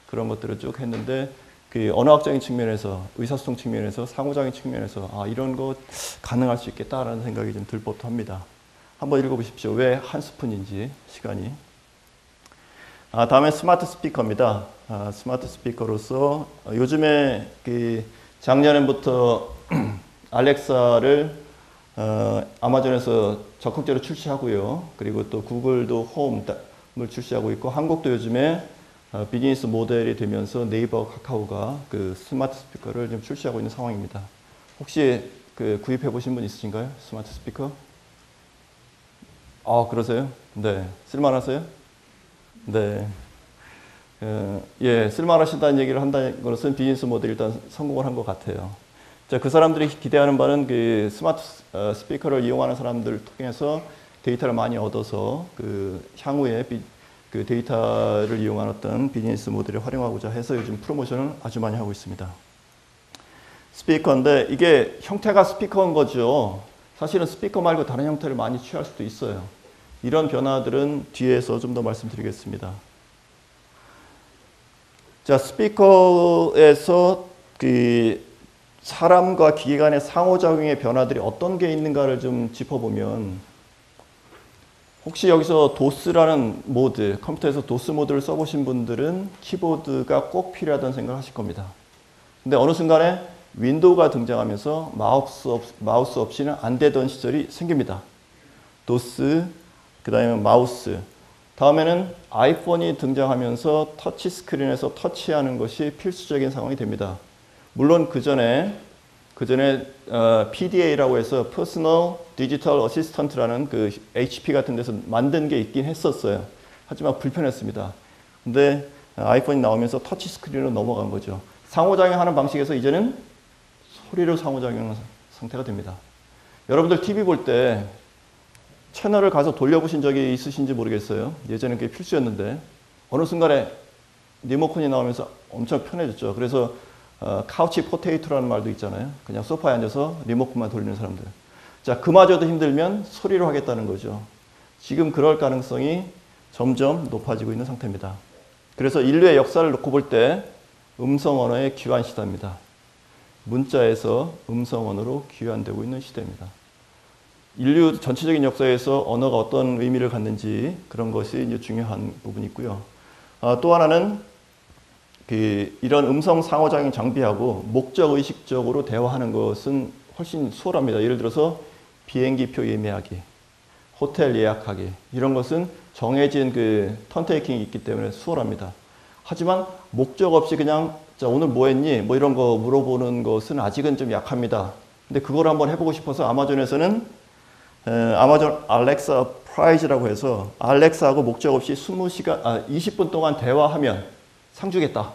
그런 것들을 쭉 했는데, 그 언어학적인 측면에서, 의사소통 측면에서, 상호작용 측면에서, 이런 거 가능할 수 있겠다라는 생각이 좀 들 법도 합니다. 한번 읽어보십시오. 왜 한 스푼인지, 시간이. 다음에 스마트 스피커입니다. 스마트 스피커로서, 요즘에 그 작년부터 알렉사를 아마존에서 적극적으로 출시하고요. 그리고 또 구글도 홈을 출시하고 있고, 한국도 요즘에 비즈니스 모델이 되면서 네이버, 카카오가 그 스마트 스피커를 좀 출시하고 있는 상황입니다. 혹시 그 구입해 보신 분 있으신가요? 스마트 스피커? 그러세요? 네. 쓸만하세요? 네. 예, 쓸만하시다는 얘기를 한다는 것은 비즈니스 모델이 일단 성공을 한 것 같아요. 자, 그 사람들이 기대하는 바는 그 스마트 스피커를 이용하는 사람들을 통해서 데이터를 많이 얻어서 그 향후에 그 데이터를 이용한 어떤 비즈니스 모델을 활용하고자 해서 요즘 프로모션을 아주 많이 하고 있습니다. 스피커인데 이게 형태가 스피커인 거죠. 사실은 스피커 말고 다른 형태를 많이 취할 수도 있어요. 이런 변화들은 뒤에서 좀 더 말씀드리겠습니다. 자, 스피커에서 그 사람과 기계 간의 상호작용의 변화들이 어떤 게 있는가를 좀 짚어보면, 혹시 여기서 도스라는 모드, 컴퓨터에서 도스 모드를 써보신 분들은 키보드가 꼭 필요하다는 생각을 하실 겁니다. 근데 어느 순간에 윈도우가 등장하면서 마우스 없이는 안 되던 시절이 생깁니다. 도스, 그 다음에 마우스. 다음에는 아이폰이 등장하면서 터치 스크린에서 터치하는 것이 필수적인 상황이 됩니다. 물론 그 전에 PDA라고 해서 Personal Digital Assistant라는 그 HP 같은 데서 만든 게 있긴 했었어요. 하지만 불편했습니다. 근데 아이폰이 나오면서 터치 스크린으로 넘어간 거죠. 상호작용하는 방식에서 이제는 소리로 상호작용하는 상태가 됩니다. 여러분들 TV 볼 때 채널을 가서 돌려보신 적이 있으신지 모르겠어요. 예전에 그게 필수였는데 어느 순간에 리모컨이 나오면서 엄청 편해졌죠. 그래서 카우치 포테이토라는 말도 있잖아요. 그냥 소파에 앉아서 리모컨만 돌리는 사람들. 자, 그마저도 힘들면 소리로 하겠다는 거죠. 지금 그럴 가능성이 점점 높아지고 있는 상태입니다. 그래서 인류의 역사를 놓고 볼 때 음성 언어의 귀환 시대입니다. 문자에서 음성 언어로 귀환되고 있는 시대입니다. 인류 전체적인 역사에서 언어가 어떤 의미를 갖는지 그런 것이 이제 중요한 부분이 있고요. 또 하나는 이런 음성 상호작용 장비하고 목적 의식적으로 대화하는 것은 훨씬 수월합니다. 예를 들어서 비행기표 예매하기, 호텔 예약하기, 이런 것은 정해진 그 턴테이킹이 있기 때문에 수월합니다. 하지만 목적 없이 그냥 자, 오늘 뭐 했니? 뭐 이런 거 물어보는 것은 아직은 좀 약합니다. 근데 그걸 한번 해보고 싶어서 아마존에서는 아마존 알렉사 프라이즈라고 해서 알렉사하고 목적 없이 20분 동안 대화하면 상 주겠다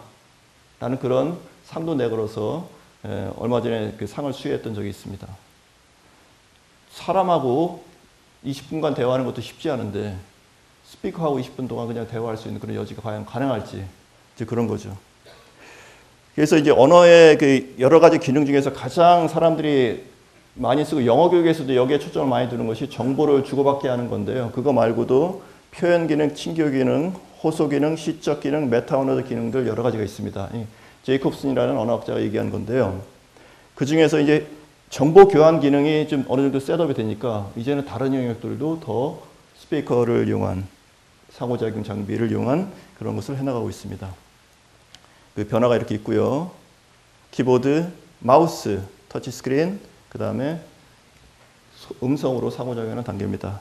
라는 그런 상도 내걸어서 얼마 전에 그 상을 수여했던 적이 있습니다. 사람하고 20분간 대화하는 것도 쉽지 않은데 스피커하고 20분 동안 그냥 대화할 수 있는 그런 여지가 과연 가능할지 이제 그런 거죠. 그래서 이제 언어의 그 여러 가지 기능 중에서 가장 사람들이 많이 쓰고 영어 교육에서도 여기에 초점을 많이 두는 것이 정보를 주고받게 하는 건데요. 그거 말고도 표현 기능, 친교 기능, 호소 기능, 시적 기능, 메타 언어적 기능들 여러 가지가 있습니다. 제이콥슨이라는 언어학자가 얘기한 건데요. 그 중에서 이제 정보 교환 기능이 좀 어느 정도 셋업이 되니까 이제는 다른 영역들도 더 스피커를 이용한 상호작용 장비를 이용한 그런 것을 해나가고 있습니다. 그 변화가 이렇게 있고요. 키보드, 마우스, 터치스크린, 그 다음에 음성으로 상호작용하는 단계입니다.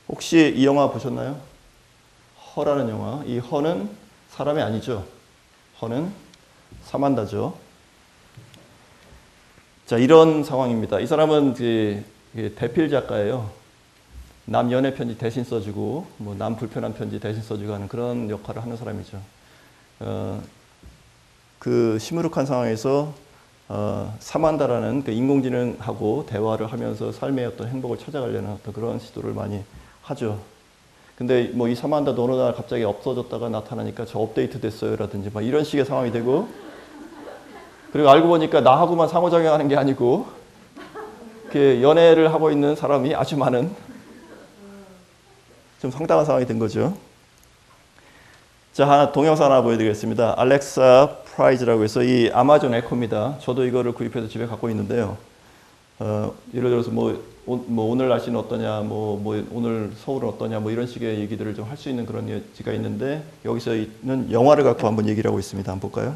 혹시 이 영화 보셨나요? 허라는 영화. 이 허는 사람이 아니죠. 허는 사만다죠. 자, 이런 상황입니다. 이 사람은 그 대필 작가예요. 남 연애 편지 대신 써주고, 뭐 남 불편한 편지 대신 써주고 하는 그런 역할을 하는 사람이죠. 그 시무룩한 상황에서 사만다라는 그 인공지능하고 대화를 하면서 삶의 어떤 행복을 찾아가려는 어떤 그런 시도를 많이 하죠. 근데 뭐 이 사만다도 어느 날 갑자기 없어졌다가 나타나니까 저 업데이트 됐어요라든지 막 이런 식의 상황이 되고, 그리고 알고 보니까 나하고만 상호작용하는 게 아니고 이렇게 연애를 하고 있는 사람이 아주 많은 좀 황당한 상황이 된 거죠. 자, 하나 동영상 하나 보여드리겠습니다. 알렉사 프라이즈라고 해서 이 아마존 에코입니다. 저도 이거를 구입해서 집에 갖고 있는데요. 예를 들어서 뭐 오늘 날씨는 어떠냐, 뭐 오늘 서울은 어떠냐, 뭐 이런 식의 얘기들을 좀 할 수 있는 그런 여지가 있는데, 여기서 있는 영화를 갖고 한번 얘기를 하고 있습니다. 한번 볼까요?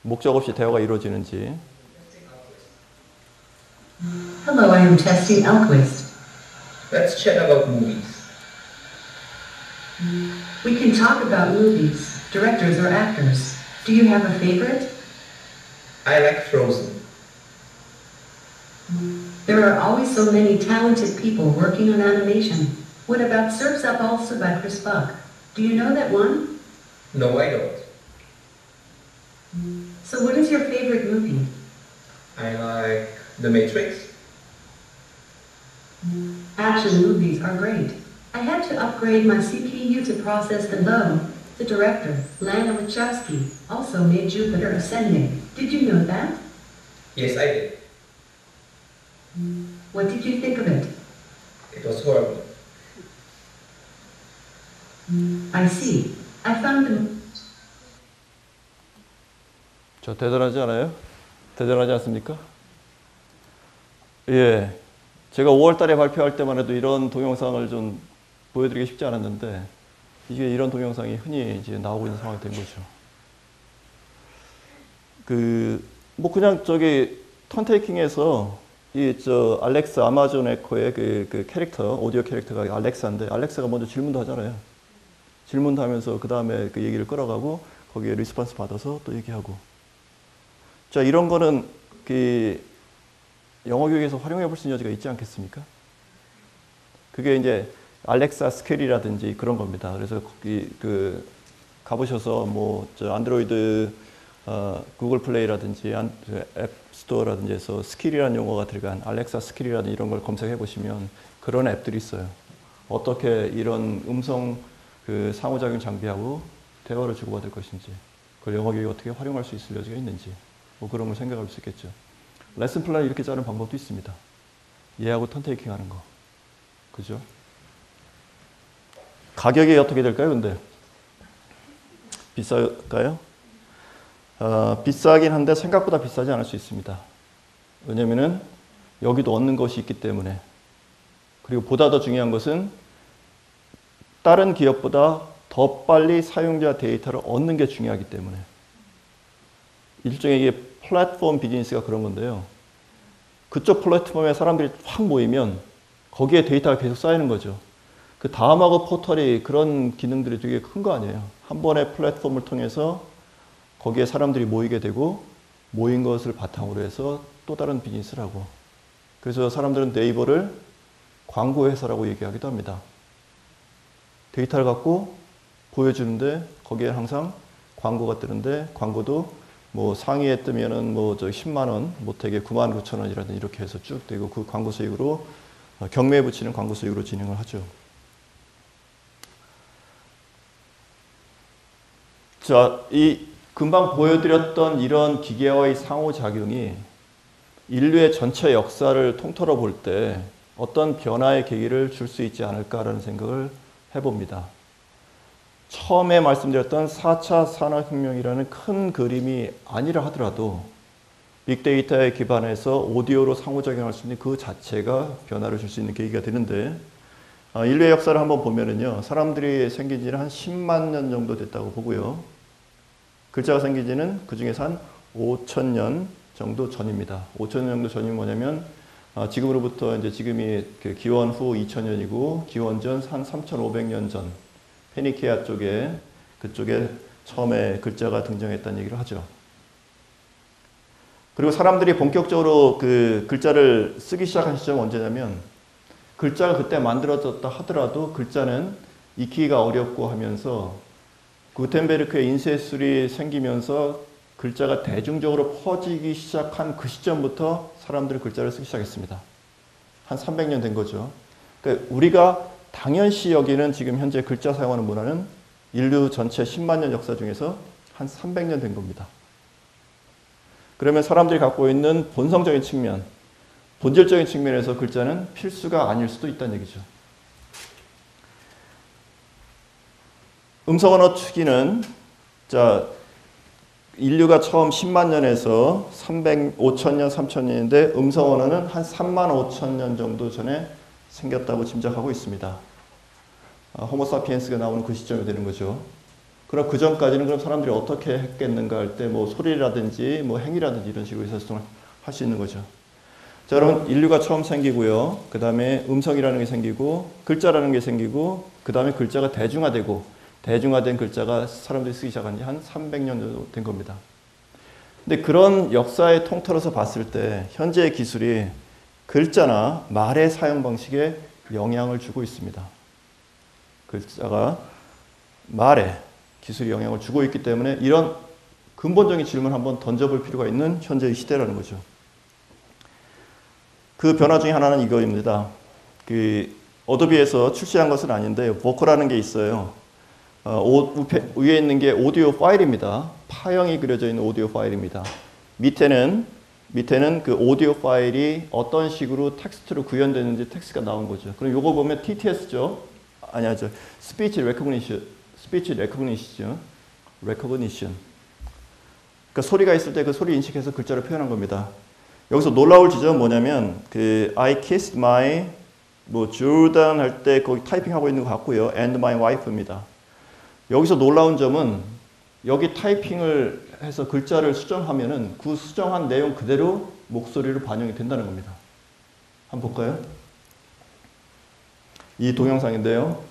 목적 없이 대화가 이루어지는지. Hello, I am Tessie Elquist. Let's chat about movies. We can talk about movies, directors or actors. Do you have a favorite? I like Frozen. There are always so many talented people working on animation. What about Surf's Up also by Chris Buck? Do you know that one? No, I don't. So what is your favorite movie? I like The Matrix. Action movies are great. I had to upgrade my CPU to process them though. The director, Lana Wachowski, also made Jupiter Ascending. Did you know that? Yes, I did. What did you think of it? It was horrible. I see. I found them. 저 대단하지 않아요? 대단하지 않습니까? 예. 제가 5월 달에 발표할 때만 해도 이런 동영상을 좀 보여드리기 쉽지 않았는데, 이게 이런 동영상이 흔히 이제 나오고 있는 상황이 된 거죠. 뭐 그냥 저기 턴테이킹에서 알렉사 아마존 에코의 그 캐릭터, 오디오 캐릭터가 알렉사인데, 알렉사가 먼저 질문도 하잖아요. 질문도 하면서 그 다음에 그 얘기를 끌어가고 거기에 리스폰스 받아서 또 얘기하고. 자, 이런 거는 그 영어 교육에서 활용해 볼 수 있는 여지가 있지 않겠습니까? 그게 이제 알렉사 스킬이라든지 그런 겁니다. 그래서 가보셔서 뭐 저 안드로이드 구글 플레이라든지 앱 스토어라든지 해서 스킬이라는 용어가 들어간 알렉사 스킬이라든지 이런 걸 검색해 보시면 그런 앱들이 있어요. 어떻게 이런 음성 그 상호작용 장비하고 대화를 주고받을 것인지, 그걸 영어 교육에 어떻게 활용할 수 있을 여지가 있는지, 뭐 그런 걸 생각할 수 있겠죠. 레슨 플랜을 이렇게 짜는 방법도 있습니다. 얘하고 턴테이킹 하는 거. 그죠? 가격이 어떻게 될까요, 근데? 비쌀까요? 비싸긴 한데 생각보다 비싸지 않을 수 있습니다. 왜냐면은 여기도 얻는 것이 있기 때문에. 그리고 보다 더 중요한 것은 다른 기업보다 더 빨리 사용자 데이터를 얻는 게 중요하기 때문에. 일종의 이게 플랫폼 비즈니스가 그런 건데요. 그쪽 플랫폼에 사람들이 확 모이면 거기에 데이터가 계속 쌓이는 거죠. 그 다음하고 포털이 그런 기능들이 되게 큰 거 아니에요. 한 번의 플랫폼을 통해서 거기에 사람들이 모이게 되고, 모인 것을 바탕으로 해서 또 다른 비즈니스를 하고. 그래서 사람들은 네이버를 광고 회사라고 얘기하기도 합니다. 데이터를 갖고 보여주는데 거기에 항상 광고가 뜨는데, 광고도 뭐 상위에 뜨면은 뭐 저 10만 원, 못하게 99,000원이라든지 이렇게 해서 쭉 되고, 그 광고 수익으로 경매에 붙이는 광고 수익으로 진행을 하죠. 자, 이 금방 보여드렸던 이런 기계와의 상호작용이 인류의 전체 역사를 통틀어 볼 때 어떤 변화의 계기를 줄 수 있지 않을까라는 생각을 해봅니다. 처음에 말씀드렸던 4차 산업혁명이라는 큰 그림이 아니라 하더라도 빅데이터에 기반해서 오디오로 상호작용할 수 있는 그 자체가 변화를 줄 수 있는 계기가 되는데, 인류의 역사를 한번 보면은요, 사람들이 생긴 지는 한 10만 년 정도 됐다고 보고요. 글자가 생긴 지는 그 중에서 한 5,000년 정도 전입니다. 5,000년 정도 전이 뭐냐면, 지금으로부터 이제 지금이 그 기원 후 2,000년이고, 기원 전 한 3,500년 전, 페니키아 쪽에, 그쪽에 처음에 글자가 등장했다는 얘기를 하죠. 그리고 사람들이 본격적으로 그 글자를 쓰기 시작한 시점은 언제냐면, 글자가 그때 만들어졌다 하더라도 글자는 익히기가 어렵고 하면서 구텐베르크의 인쇄술이 생기면서 글자가 대중적으로 퍼지기 시작한 그 시점부터 사람들이 글자를 쓰기 시작했습니다. 한 300년 된 거죠. 그러니까 우리가 당연시 여기는 지금 현재 글자 사용하는 문화는 인류 전체 10만 년 역사 중에서 한 300년 된 겁니다. 그러면 사람들이 갖고 있는 본성적인 측면, 본질적인 측면에서 글자는 필수가 아닐 수도 있다는 얘기죠. 음성언어 추기는, 자, 인류가 처음 10만 년에서 5,000년, 3,000년인데 음성언어는 한 3만 5천 년 정도 전에 생겼다고 짐작하고 있습니다. 호모사피엔스가 나오는 그 시점이 되는 거죠. 그럼 그 전까지는 그럼 사람들이 어떻게 했겠는가 할 때 뭐 소리라든지 뭐 행위라든지 이런 식으로 의사소통을 할 수 있는 거죠. 자, 여러분, 인류가 처음 생기고요. 그 다음에 음성이라는 게 생기고, 글자라는 게 생기고, 그 다음에 글자가 대중화되고, 대중화된 글자가 사람들이 쓰기 시작한 지 한 300년 정도 된 겁니다. 근데 그런 역사에 통틀어서 봤을 때 현재의 기술이 글자나 말의 사용 방식에 영향을 주고 있습니다. 글자가 말에 기술이 영향을 주고 있기 때문에 이런 근본적인 질문을 한번 던져볼 필요가 있는 현재의 시대라는 거죠. 그 변화 중에 하나는 이거입니다. 그 어도비에서 출시한 것은 아닌데 보컬이라는 게 있어요. 위에 있는 게 오디오 파일입니다. 파형이 그려져 있는 오디오 파일입니다. 밑에는 그 오디오 파일이 어떤 식으로 텍스트로 구현되는지 텍스트가 나온 거죠. 그럼 요거 보면 TTS죠? 아니야, 스피치 레코그니션. 그러니까 소리가 있을 때 그 소리 인식해서 글자를 표현한 겁니다. 여기서 놀라울 지점은 뭐냐면, 그 I kissed my Jordan 할 때 거기 타이핑하고 있는 것 같고요. And my wife입니다. 여기서 놀라운 점은 여기 타이핑을 해서 글자를 수정하면은 그 수정한 내용 그대로 목소리로 반영이 된다는 겁니다. 한번 볼까요? 이 동영상인데요.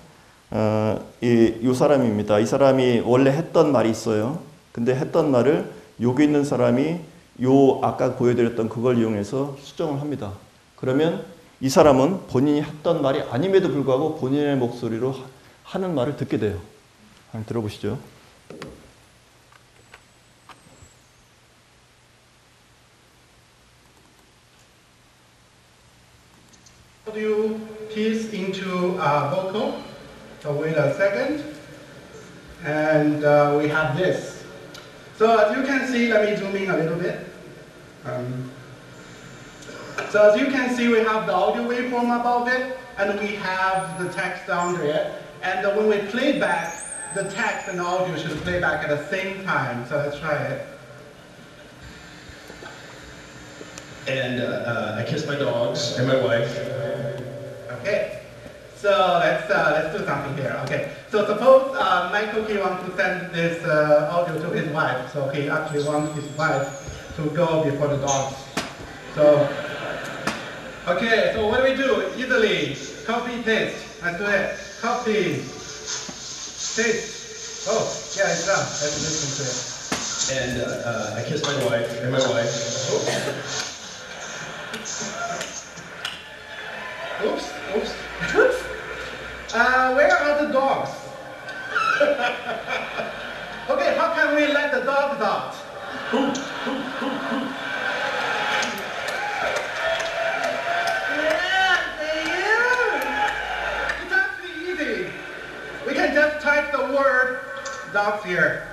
이 사람입니다. 이 사람이 원래 했던 말이 있어요. 근데 했던 말을 여기 있는 사람이 아까 보여드렸던 그걸 이용해서 수정을 합니다. 그러면 이 사람은 본인이 했던 말이 아님에도 불구하고 본인의 목소리로 하는 말을 듣게 돼요. 한번 들어보시죠. How do you piece into a vocal? So wait a second. And we have this. So as you can see, let me zoom in a little bit. So as you can see, we have the audio waveform above it, and we have the text under it. And when we play back, the text and the audio should play back at the same time. So let's try it. And I kiss my dogs and my wife. Okay. So let's do something here. Okay. So suppose Michael he wants to send this audio to his wife. So he actually wants his wife to go before the dogs. So okay. So what do we do? Easily copy paste. Let's do it. Copy. Paste. Oh, yeah, it's done. Let's listen to it. And I kiss my wife and my wife. Oops. Oops. Oops. Where are the dogs? Okay, how can we let the dogs out? Yeah, they dog's here.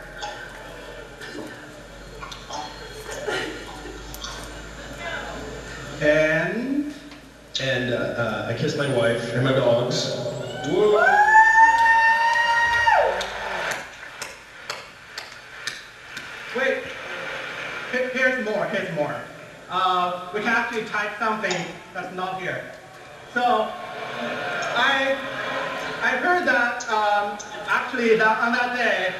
And I kissed my wife and my dogs. wait, here's more. We can actually type something that's not here. So I heard that actually on that day,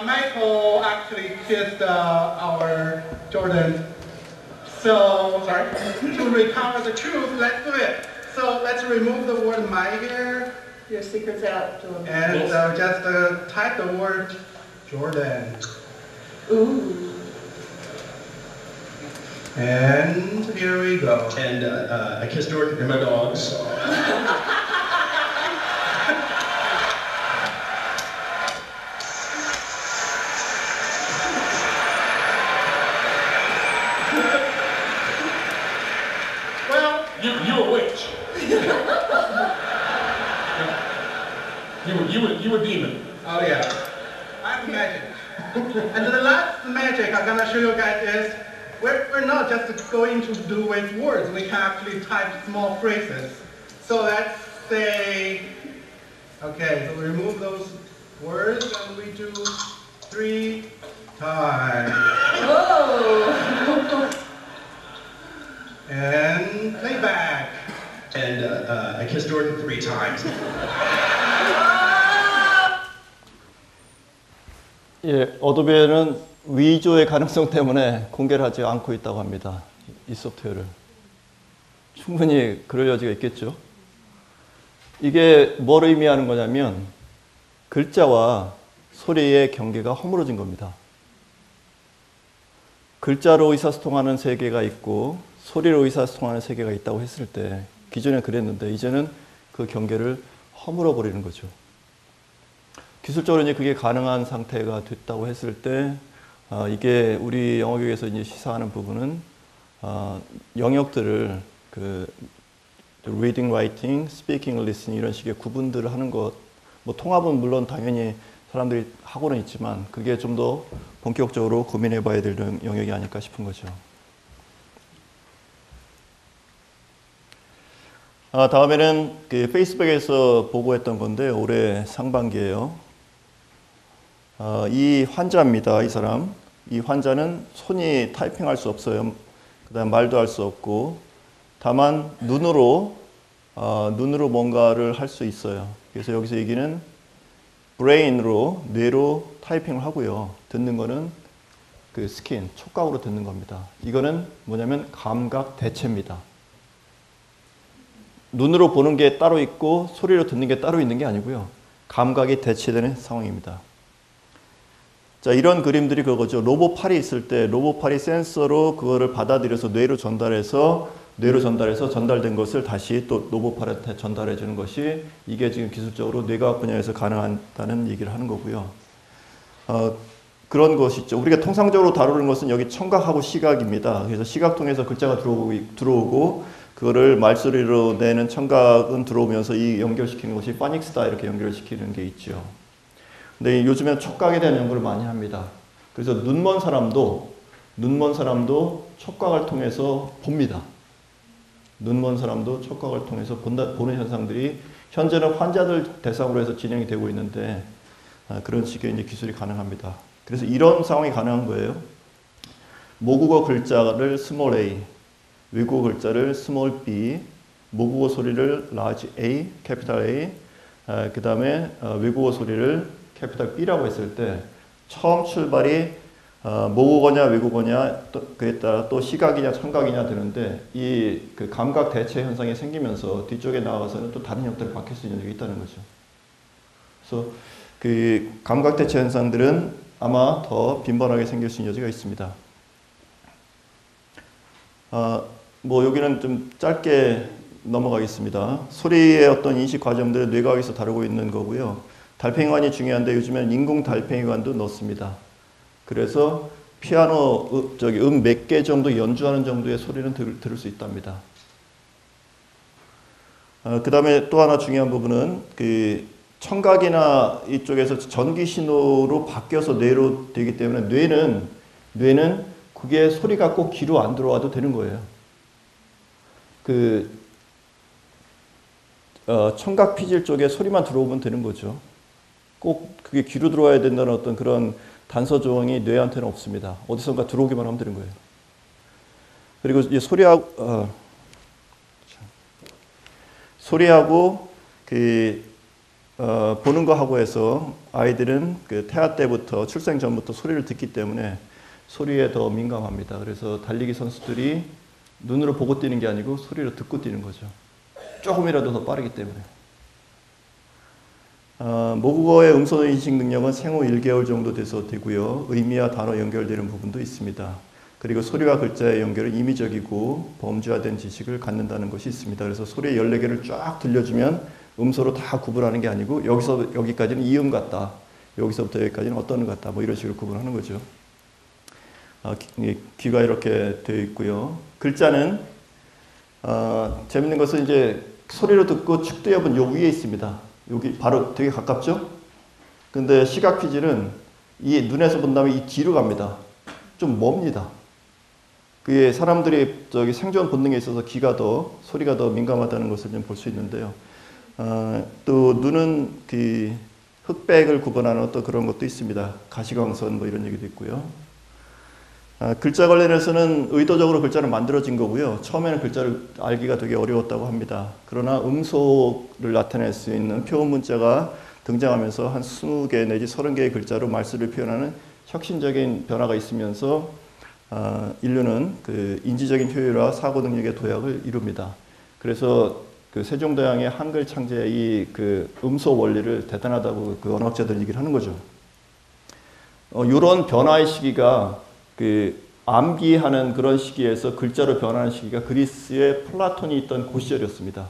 Michael actually kissed our Jordan. So, sorry, to recover the truth, let's do it. So let's remove the word my here. Your secret's out. And just type the word Jordan. Ooh. And here we go. And I kissed Jordan and my dogs. Well, You a witch. You a demon. oh yeah, I'm magic. And the last magic I'm gonna show you guys is we're not just going to do with words. We can actually type small phrases. So let's say, okay, so we remove those words and we do 3 times. Whoa. And play back. And I kissed Jordan 3 times. 예, 어도비는 위조의 가능성 때문에 공개를 하지 않고 있다고 합니다. 이 소프트웨어를. 충분히 그럴 여지가 있겠죠. 이게 뭘 의미하는 거냐면 글자와 소리의 경계가 허물어진 겁니다. 글자로 의사소통하는 세계가 있고 소리로 의사소통하는 세계가 있다고 했을 때 기존에 그랬는데 이제는 그 경계를 허물어 버리는 거죠. 기술적으로 이제 그게 가능한 상태가 됐다고 했을 때 이게 우리 영어교육에서 이제 시사하는 부분은 영역들을 그 reading, writing, speaking, listening 이런 식의 구분들을 하는 것, 뭐 통합은 물론 당연히 사람들이 하고는 있지만 그게 좀 더 본격적으로 고민해봐야 될 영역이 아닐까 싶은 거죠. 다음에는 그 페이스북에서 보고했던 건데 올해 상반기에요. 이 환자입니다. 이 사람. 이 환자는 손이 타이핑할 수 없어요. 그다음 말도 할 수 없고 다만 눈으로 뭔가를 할 수 있어요. 그래서 여기서 얘기는 브레인으로 뇌로 타이핑을 하고요. 듣는 거는 그 스킨, 촉각으로 듣는 겁니다. 이거는 뭐냐면 감각 대체입니다. 눈으로 보는 게 따로 있고 소리로 듣는 게 따로 있는 게 아니고요. 감각이 대체되는 상황입니다. 자, 이런 그림들이 그거죠. 로봇팔이 있을 때 로봇팔이 센서로 그거를 받아들여서 뇌로 전달해서 전달된 것을 다시 또 로봇팔한테 전달해 주는 것이 이게 지금 기술적으로 뇌과학 분야에서 가능하다는 얘기를 하는 거고요. 그런 것이 있죠. 우리가 통상적으로 다루는 것은 여기 청각하고 시각입니다. 그래서 시각 통해서 글자가 들어오고 그거를 말소리로 내는 청각은 들어오면서 이 연결시키는 것이 파닉스다 이렇게 연결시키는 게 있죠. 근데 요즘엔 촉각에 대한 연구를 많이 합니다. 그래서 눈먼 사람도 촉각을 통해서 봅니다. 눈먼 사람도 촉각을 통해서 보는 현상들이 현재는 환자들 대상으로 해서 진행이 되고 있는데 그런 식의 이제 기술이 가능합니다. 그래서 이런 상황이 가능한 거예요. 모국어 글자를 스몰 a, 외국어 글자를 스몰 b, 모국어 소리를 라지 a, 캐피탈 a, 그 다음에 외국어 소리를 캐피탈 B라고 했을 때 처음 출발이 모국어냐 외국어냐 그에 따라 또 시각이냐 청각이냐 되는데 이 그 감각 대체 현상이 생기면서 뒤쪽에 나가서는 또 다른 형태로 바뀔 수 있는 게 있다는 거죠. 그래서 그 감각 대체 현상들은 아마 더 빈번하게 생길 수 있는 여지가 있습니다. 뭐 여기는 좀 짧게 넘어가겠습니다. 소리의 어떤 인식 과정들을 뇌과학에서 다루고 있는 거고요. 달팽이관이 중요한데 요즘엔 인공 달팽이관도 넣습니다. 그래서 피아노 몇 개 정도 연주하는 정도의 소리는 들을 수 있답니다. 그 다음에 또 하나 중요한 부분은 그 청각이나 이쪽에서 전기 신호로 바뀌어서 뇌로 되기 때문에 뇌는 그게 소리가 꼭 귀로 안 들어와도 되는 거예요. 청각 피질 쪽에 소리만 들어오면 되는 거죠. 꼭 그게 귀로 들어와야 된다는 어떤 그런 단서 조항이 뇌한테는 없습니다. 어디선가 들어오기만 하면 되는 거예요. 그리고 이제 소리하고 보는 거하고 해서 아이들은 그 태아 때부터 출생 전부터 소리를 듣기 때문에 소리에 더 민감합니다. 그래서 달리기 선수들이 눈으로 보고 뛰는 게 아니고 소리로 듣고 뛰는 거죠. 조금이라도 더 빠르기 때문에. 모국어의 음소 인식 능력은 생후 1개월 정도 돼서 되고요. 의미와 단어 연결되는 부분도 있습니다. 그리고 소리와 글자의 연결은 임의적이고 범주화된 지식을 갖는다는 것이 있습니다. 그래서 소리 14개를 쫙 들려주면 음소로 다 구분하는 게 아니고 여기서 여기까지는 이음 같다. 여기서부터 여기까지는 어떤 같다. 뭐 이런 식으로 구분하는 거죠. 귀가 이렇게 되어 있고요. 글자는 재밌는 것은 이제 소리로 듣고 축두엽은 요 위에 있습니다. 여기 바로 되게 가깝죠? 근데 시각 피질은 이 눈에서 본다면 이 뒤로 갑니다. 좀 멉니다. 그게 사람들이 생존 본능에 있어서 귀가 소리가 더 민감하다는 것을 좀 볼 수 있는데요. 또 눈은 그 흑백을 구분하는 어떤 그런 것도 있습니다. 가시광선 뭐 이런 얘기도 있고요. 글자 관련해서는 의도적으로 글자는 만들어진 거고요. 처음에는 글자를 알기가 되게 어려웠다고 합니다. 그러나 음소를 나타낼 수 있는 표현 문자가 등장하면서 한 20개 내지 30개의 글자로 말수를 표현하는 혁신적인 변화가 있으면서 인류는 그 인지적인 효율과 사고 능력의 도약을 이룹니다. 그래서 그 세종대왕의 한글 창제의 이 그 음소 원리를 대단하다고 그 언어학자들이 얘기를 하는 거죠. 이런 변화의 시기가 그 암기하는 그런 시기에서 글자로 변하는 시기가 그리스의 플라톤이 있던 그 시절이었습니다.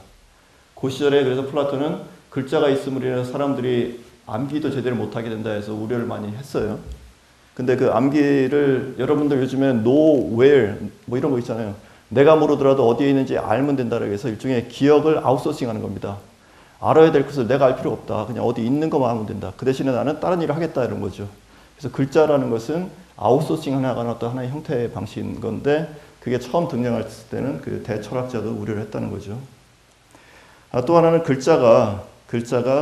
그 시절에 그래서 플라톤은 글자가 있음으로 인해서 사람들이 암기도 제대로 못하게 된다 해서 우려를 많이 했어요. 근데 그 암기를 여러분들 요즘에 know where 뭐 이런 거 있잖아요. 내가 모르더라도 어디에 있는지 알면 된다고 해서 일종의 기억을 아웃소싱하는 겁니다. 알아야 될 것을 내가 알 필요 없다. 그냥 어디 있는 것만 하면 된다. 그 대신에 나는 다른 일을 하겠다 이런 거죠. 그래서 글자라는 것은 아웃소싱 나가는 어떤 하나의 형태의 방식인 건데 그게 처음 등장했을 때는 그 대철학자도 우려를 했다는 거죠. 또 하나는 글자가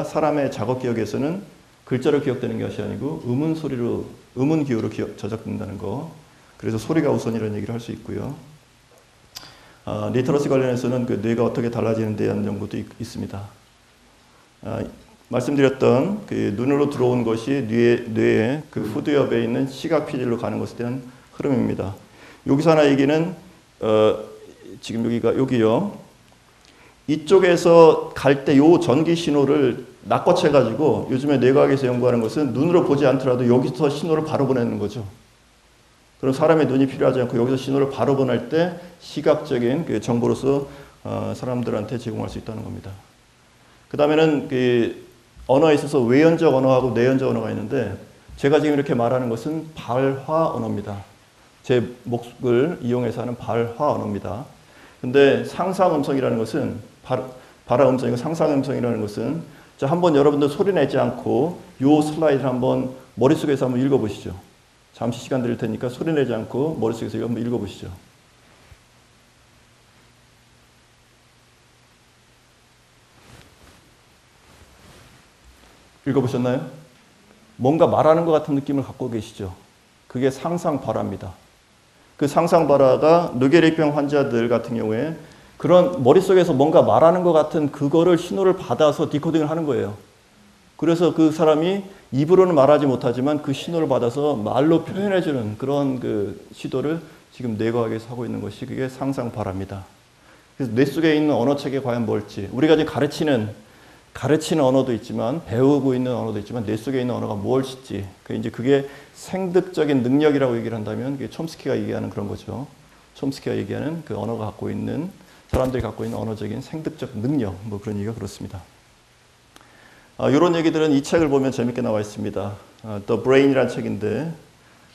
사람의 작업 기억에서는 글자로 기억되는 것이 아니고 음운 기호로 저작된다는 거. 그래서 소리가 우선이라는 얘기를 할 수 있고요. 리터러시 관련해서는 그 뇌가 어떻게 달라지는 데 대한 연구도 있습니다. 말씀드렸던 그 눈으로 들어온 것이 뇌의 그 후두엽에 있는 시각 피질로 가는 것에 대한 흐름입니다. 여기서 하나 얘기는 지금 여기요. 이쪽에서 갈 때 요 전기 신호를 낚아채 가지고 요즘에 뇌과학에서 연구하는 것은 눈으로 보지 않더라도 여기서 신호를 바로 보내는 거죠. 그럼 사람의 눈이 필요하지 않고 여기서 신호를 바로 보낼 때 시각적인 그 정보로서 사람들한테 제공할 수 있다는 겁니다. 그 다음에는 그 언어에 있어서 외연적 언어하고 내연적 언어가 있는데 제가 지금 이렇게 말하는 것은 발화 언어입니다. 제 목을 이용해서 하는 발화 언어입니다. 근데 상상 음성이라는 것은 발화 음성이고 상상 음성이라는 것은 자 한번 여러분들 소리 내지 않고 요 슬라이드를 한번 머릿속에서 한번 읽어보시죠. 잠시 시간 드릴 테니까 소리 내지 않고 머릿속에서 이거 한번 읽어보시죠. 읽어보셨나요? 뭔가 말하는 것 같은 느낌을 갖고 계시죠? 그게 상상발화입니다. 그 상상발화가 뇌계리병 환자들 같은 경우에 그런 머릿속에서 뭔가 말하는 것 같은 그거를 신호를 받아서 디코딩을 하는 거예요. 그래서 그 사람이 입으로는 말하지 못하지만 그 신호를 받아서 말로 표현해주는 그런 그 시도를 지금 뇌과학에서 하고 있는 것이 그게 상상발화입니다. 그래서 뇌 속에 있는 언어체계 과연 뭘지 우리가 이제 가르치는 언어도 있지만 배우고 있는 언어도 있지만 뇌 속에 있는 언어가 무엇일지 그게 생득적인 능력이라고 얘기를 한다면 그게 촘스키가 얘기하는 그런 거죠. 촘스키가 얘기하는 그 언어가 갖고 있는 사람들이 갖고 있는 언어적인 생득적 능력 뭐 그런 얘기가 그렇습니다. 이런 얘기들은 이 책을 보면 재밌게 나와 있습니다. The Brain이라는 책인데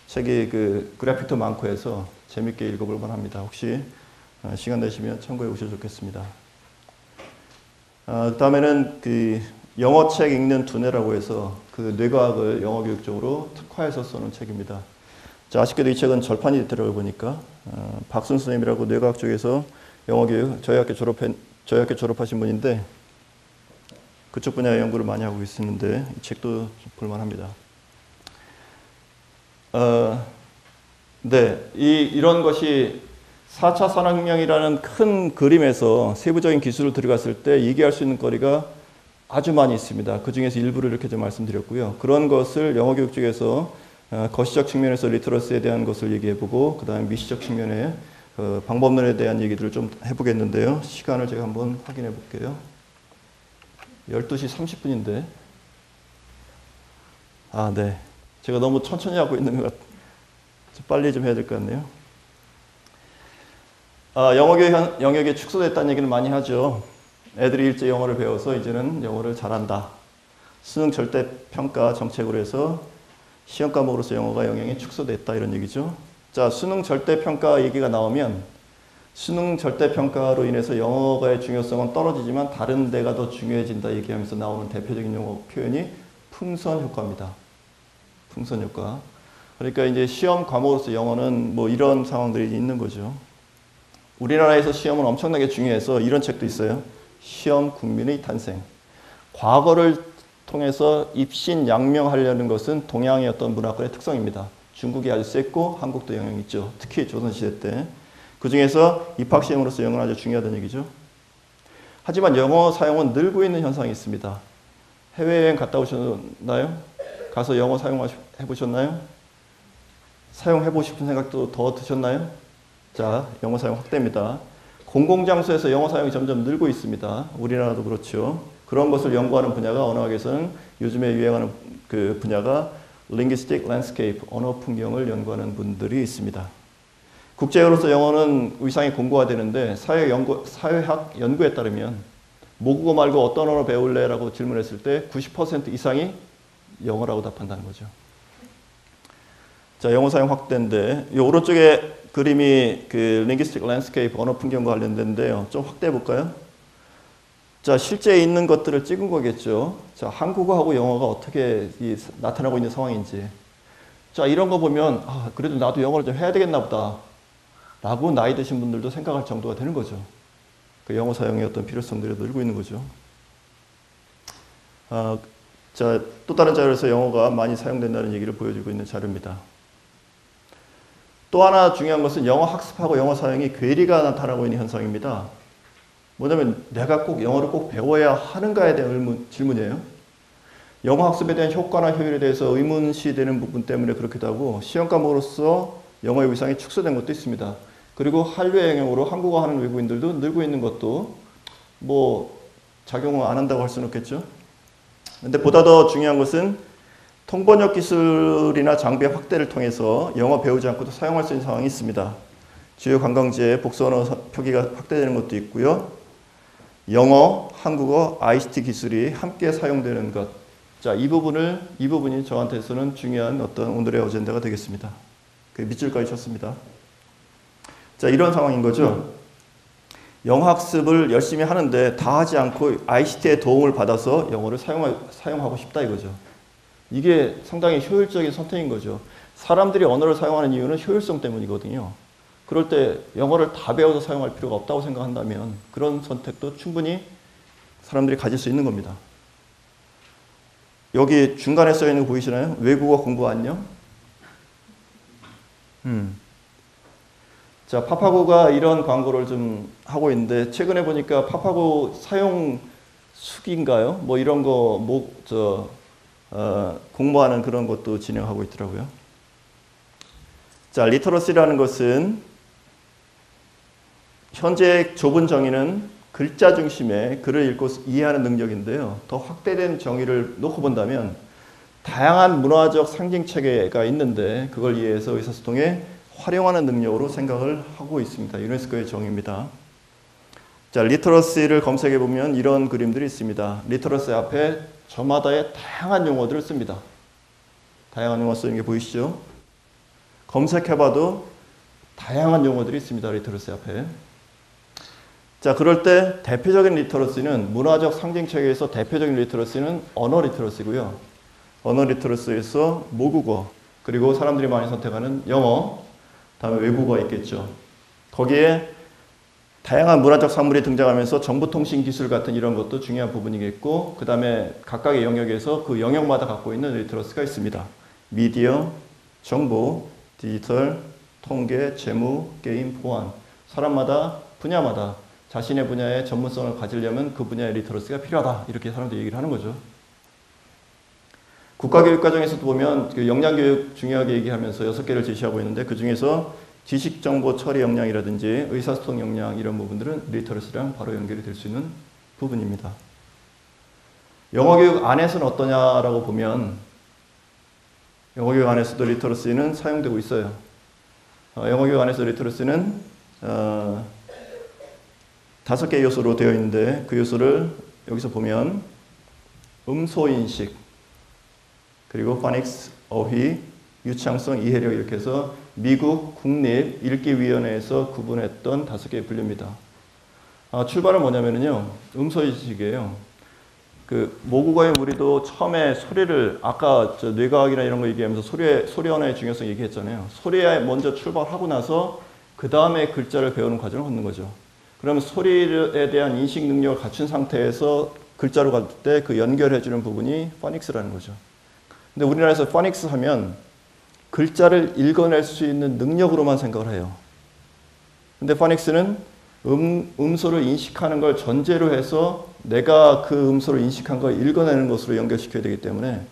책이 그 그래픽도 많고 해서 재밌게 읽어볼 만합니다. 혹시 시간 되시면 참고해 보셔도 좋겠습니다. 그 다음에는 그 영어 책 읽는 두뇌라고 해서 그 뇌과학을 영어 교육적으로 특화해서 써놓은 책입니다. 자, 아쉽게도 이 책은 절판이 됐더라고요, 보니까. 박순 선생님이라고 뇌과학 쪽에서 영어 교육, 저희 학교 졸업하신 분인데 그쪽 분야의 연구를 많이 하고 있었는데 이 책도 좀 볼만합니다. 네, 이런 것이 4차 산업혁명이라는 큰 그림에서 세부적인 기술을 들어갔을 때 얘기할 수 있는 거리가 아주 많이 있습니다. 그 중에서 일부를 이렇게 좀 말씀드렸고요. 그런 것을 영어 교육 쪽에서 거시적 측면에서 리터러스에 대한 것을 얘기해보고 그 다음에 미시적 측면에 방법론에 대한 얘기들을 좀 해보겠는데요. 시간을 제가 한번 확인해 볼게요. 12시 30분인데 네. 제가 너무 천천히 하고 있는 것 같아요. 빨리 좀 해야 될 것 같네요. 영어 교육 영역에 축소됐다는 얘기를 많이 하죠. 애들이 일찍 영어를 배워서 이제는 영어를 잘한다. 수능 절대평가 정책으로 해서 시험 과목으로서 영어가 영향이 축소됐다 이런 얘기죠. 자, 수능 절대평가 얘기가 나오면 수능 절대평가로 인해서 영어의 중요성은 떨어지지만 다른 데가 더 중요해진다 얘기하면서 나오는 대표적인 영어 표현이 풍선 효과입니다. 풍선 효과. 그러니까 이제 시험 과목으로서 영어는 뭐 이런 상황들이 있는 거죠. 우리나라에서 시험은 엄청나게 중요해서 이런 책도 있어요. 시험 국민의 탄생. 과거를 통해서 입신양명하려는 것은 동양의 어떤 문화권의 특성입니다. 중국이 아주 셌고 한국도 영향이 있죠. 특히 조선시대 때. 그 중에서 입학시험으로서 영어는 아주 중요하다는 얘기죠. 하지만 영어 사용은 늘고 있는 현상이 있습니다. 해외여행 갔다 오셨나요? 가서 영어 사용해보셨나요? 사용해보고 싶은 생각도 더 드셨나요? 자, 영어 사용 확대입니다. 공공장소에서 영어 사용이 점점 늘고 있습니다. 우리나라도 그렇죠. 그런 것을 연구하는 분야가 언어학에서는 요즘에 유행하는 그 분야가 linguistic landscape, 언어 풍경을 연구하는 분들이 있습니다. 국제어로서 영어는 위상이 공고화되는데 사회학 연구에 따르면 모국어 말고 어떤 언어 배울래? 라고 질문했을 때 90% 이상이 영어라고 답한다는 거죠. 자, 영어 사용 확대인데 이 오른쪽에 그림이 그 linguistic landscape, 언어 풍경과 관련된데요. 좀 확대해 볼까요? 자, 실제 있는 것들을 찍은 거겠죠. 자, 한국어하고 영어가 어떻게 나타나고 있는 상황인지. 자, 이런 거 보면 그래도 나도 영어를 좀 해야 되겠나 보다 라고 나이 드신 분들도 생각할 정도가 되는 거죠. 그 영어 사용의 어떤 필요성들이 늘고 있는 거죠. 자, 또 다른 자료에서 영어가 많이 사용된다는 얘기를 보여주고 있는 자료입니다. 또 하나 중요한 것은 영어 학습하고 영어 사용이 괴리가 나타나고 있는 현상입니다. 뭐냐면 내가 꼭 영어를 꼭 배워야 하는가에 대한 질문이에요. 영어 학습에 대한 효과나 효율에 대해서 의문시 되는 부분 때문에 그렇기도 하고 시험 과목으로서 영어의 위상이 축소된 것도 있습니다. 그리고 한류의 영향으로 한국어 하는 외국인들도 늘고 있는 것도 뭐 작용을 안 한다고 할 수는 없겠죠. 근데 보다 더 중요한 것은 통번역 기술이나 장비의 확대를 통해서 영어 배우지 않고도 사용할 수 있는 상황이 있습니다. 주요 관광지에 복수언어 표기가 확대되는 것도 있고요. 영어, 한국어, ICT 기술이 함께 사용되는 것. 자, 이 부분이 저한테서는 중요한 어떤 오늘의 어젠다가 되겠습니다. 그 밑줄까지 쳤습니다. 자, 이런 상황인 거죠. 영어 학습을 열심히 하는데 다 하지 않고 ICT의 도움을 받아서 영어를 사용하고 싶다 이거죠. 이게 상당히 효율적인 선택인 거죠. 사람들이 언어를 사용하는 이유는 효율성 때문이거든요. 그럴 때 영어를 다 배워서 사용할 필요가 없다고 생각한다면 그런 선택도 충분히 사람들이 가질 수 있는 겁니다. 여기 중간에 써 있는 거 보이시나요? 외국어 공부 안녕? 자, 파파고가 이런 광고를 좀 하고 있는데 최근에 보니까 파파고 사용 수기인가요? 뭐 이런 거 공모하는 그런 것도 진행하고 있더라고요. 자, 리터러시라는 것은 현재 좁은 정의는 글자 중심의 글을 읽고 이해하는 능력인데요. 더 확대된 정의를 놓고 본다면 다양한 문화적 상징 체계가 있는데 그걸 이해해서 의사소통에 활용하는 능력으로 생각을 하고 있습니다. 유네스코의 정의입니다. 자, 리터러시를 검색해 보면 이런 그림들이 있습니다. 리터러시 앞에 저마다의 다양한 용어들을 씁니다. 다양한 용어 쓰는 게 보이시죠? 검색해봐도 다양한 용어들이 있습니다. 리터러시 앞에. 자, 그럴 때 대표적인 리터러시는 문화적 상징 체계에서 대표적인 리터러시는 언어 리터러시고요. 언어 리터러시에서 모국어, 그리고 사람들이 많이 선택하는 영어, 다음에 외국어가 있겠죠. 거기에 다양한 문화적 산물이 등장하면서 정보통신 기술 같은 이런 것도 중요한 부분이겠고, 그 다음에 각각의 영역에서 그 영역마다 갖고 있는 리터러시가 있습니다. 미디어, 정보, 디지털, 통계, 재무, 게임, 보안. 사람마다, 분야마다 자신의 분야의 전문성을 가지려면 그 분야의 리터러시가 필요하다. 이렇게 사람들이 얘기를 하는 거죠. 국가교육 과정에서도 보면 그 역량교육 중요하게 얘기하면서 6개를 제시하고 있는데, 그 중에서 지식정보 처리 역량이라든지 의사소통 역량 이런 부분들은 리터러시랑 바로 연결이 될 수 있는 부분입니다. 영어교육 안에서는 어떠냐라고 보면 영어교육 안에서도 리터러시는 사용되고 있어요. 영어교육 안에서 리터러시는 5개의 요소로 되어 있는데, 그 요소를 여기서 보면 음소인식, 그리고 파닉스, 어휘, 유창성, 이해력 이렇게 해서 미국 국립 읽기위원회에서 구분했던 5개의 분류입니다. 출발은 뭐냐면요, 음소인식이에요. 그 모국어의 우리도 처음에 소리를 아까 뇌과학이나 이런 거 얘기하면서 소리 언어의 중요성 얘기했잖아요. 소리에 먼저 출발하고 나서 그 다음에 글자를 배우는 과정을 걷는 거죠. 그러면 소리에 대한 인식 능력을 갖춘 상태에서 글자로 갈 때 그 연결해주는 부분이 파닉스라는 거죠. 근데 우리나라에서 파닉스 하면 글자를 읽어낼 수 있는 능력으로만 생각을 해요. 근데 파닉스는 음소를 인식하는 걸 전제로 해서 내가 그 음소를 인식한 걸 읽어내는 것으로 연결시켜야 되기 때문에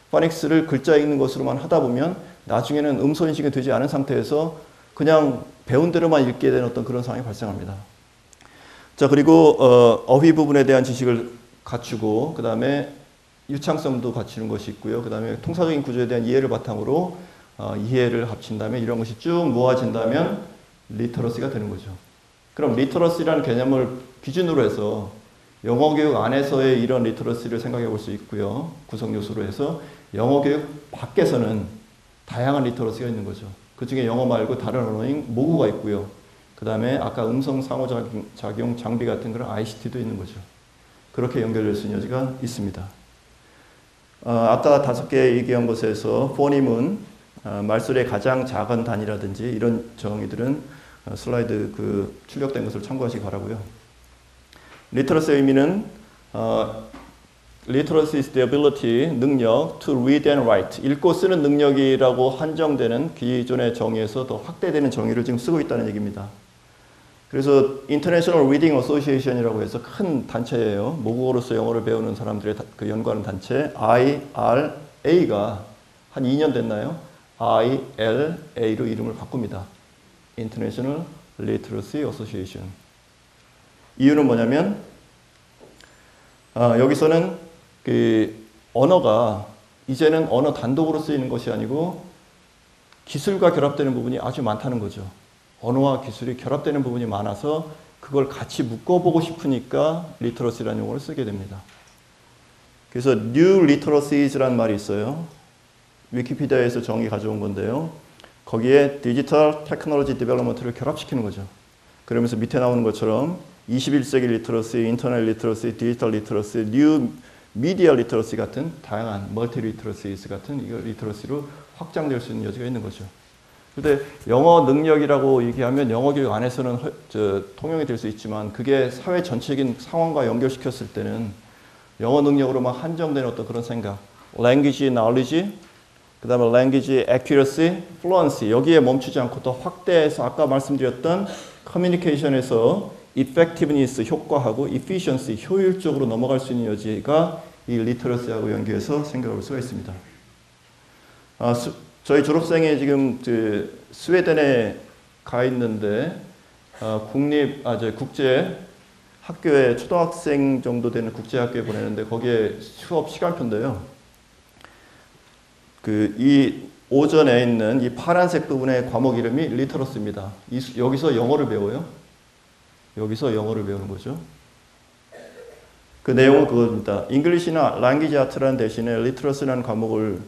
파닉스를 글자 읽는 것으로만 하다 보면 나중에는 음소 인식이 되지 않은 상태에서 그냥 배운 대로만 읽게 되는 어떤 그런 상황이 발생합니다. 자, 그리고 어휘 부분에 대한 지식을 갖추고, 그 다음에 유창성도 갖추는 것이 있고요. 그 다음에 통사적인 구조에 대한 이해를 바탕으로 이해를 합친다면 이런 것이 쭉 모아진다면 리터러시가 되는 거죠. 그럼 리터러시라는 개념을 기준으로 해서 영어 교육 안에서의 이런 리터러시를 생각해 볼 수 있고요. 구성 요소로 해서 영어 교육 밖에서는 다양한 리터러시가 있는 거죠. 그 중에 영어 말고 다른 언어인 모국어가 있고요. 그 다음에 아까 음성 상호작용 장비 같은 그런 ICT도 있는 거죠. 그렇게 연결될 수 있는 여지가 있습니다. 아까 5개 얘기한 것에서 포님은 말소리의 가장 작은 단위라든지 이런 정의들은 슬라이드 출력된 것을 참고하시기 바라고요. 리터러시의 의미는 literacy is the ability, 능력, to read and write, 읽고 쓰는 능력이라고 한정되는 기존의 정의에서 더 확대되는 정의를 지금 쓰고 있다는 얘기입니다. 그래서 International Reading Association이라고 해서 큰 단체예요. 모국어로서 영어를 배우는 사람들의 연구하는 단체 IRA가 한 2년 됐나요? ILA로 이름을 바꿉니다. International Literacy Association. 이유는 뭐냐면 여기서는 언어가 이제는 언어 단독으로 쓰이는 것이 아니고 기술과 결합되는 부분이 아주 많다는 거죠. 언어와 기술이 결합되는 부분이 많아서 그걸 같이 묶어보고 싶으니까 리터러시라는 용어를 쓰게 됩니다. 그래서 New Literacies라는 말이 있어요. 위키피디아에서 정의 가져온 건데요. 거기에 디지털 테크놀로지 디벨롭먼트를 결합시키는 거죠. 그러면서 밑에 나오는 것처럼 21세기 리터러시, 인터넷 리터러시, 디지털 리터러시, 뉴 미디어 리터러시 같은 다양한 멀티 리터러시스 같은 이걸 리터러시로 확장될 수 있는 여지가 있는 거죠. 그런데 영어 능력이라고 얘기하면 영어 교육 안에서는 통용이 될 수 있지만 그게 사회 전체적인 상황과 연결시켰을 때는 영어 능력으로만 한정된 어떤 그런 생각, language knowledge, 그 다음에 language accuracy, fluency 여기에 멈추지 않고 더 확대해서 아까 말씀드렸던 커뮤니케이션에서 effectiveness 효과하고 efficiency 효율적으로 넘어갈 수 있는 여지가 이 리터러시하고 연계해서 생각해 볼 수가 있습니다. 저희 졸업생이 지금 스웨덴에 가 있는데 국제 학교에 초등학생 정도 되는 국제 학교에 보내는데 거기에 수업 시간표인데요. 이 오전에 있는 이 파란색 부분의 과목 이름이 리터러시입니다. 여기서 영어를 배워요. 여기서 영어를 배우는 거죠. 그 내용은 그겁니다. 잉글리시나 랭귀지 아트라는 대신에 리터러시라는 과목을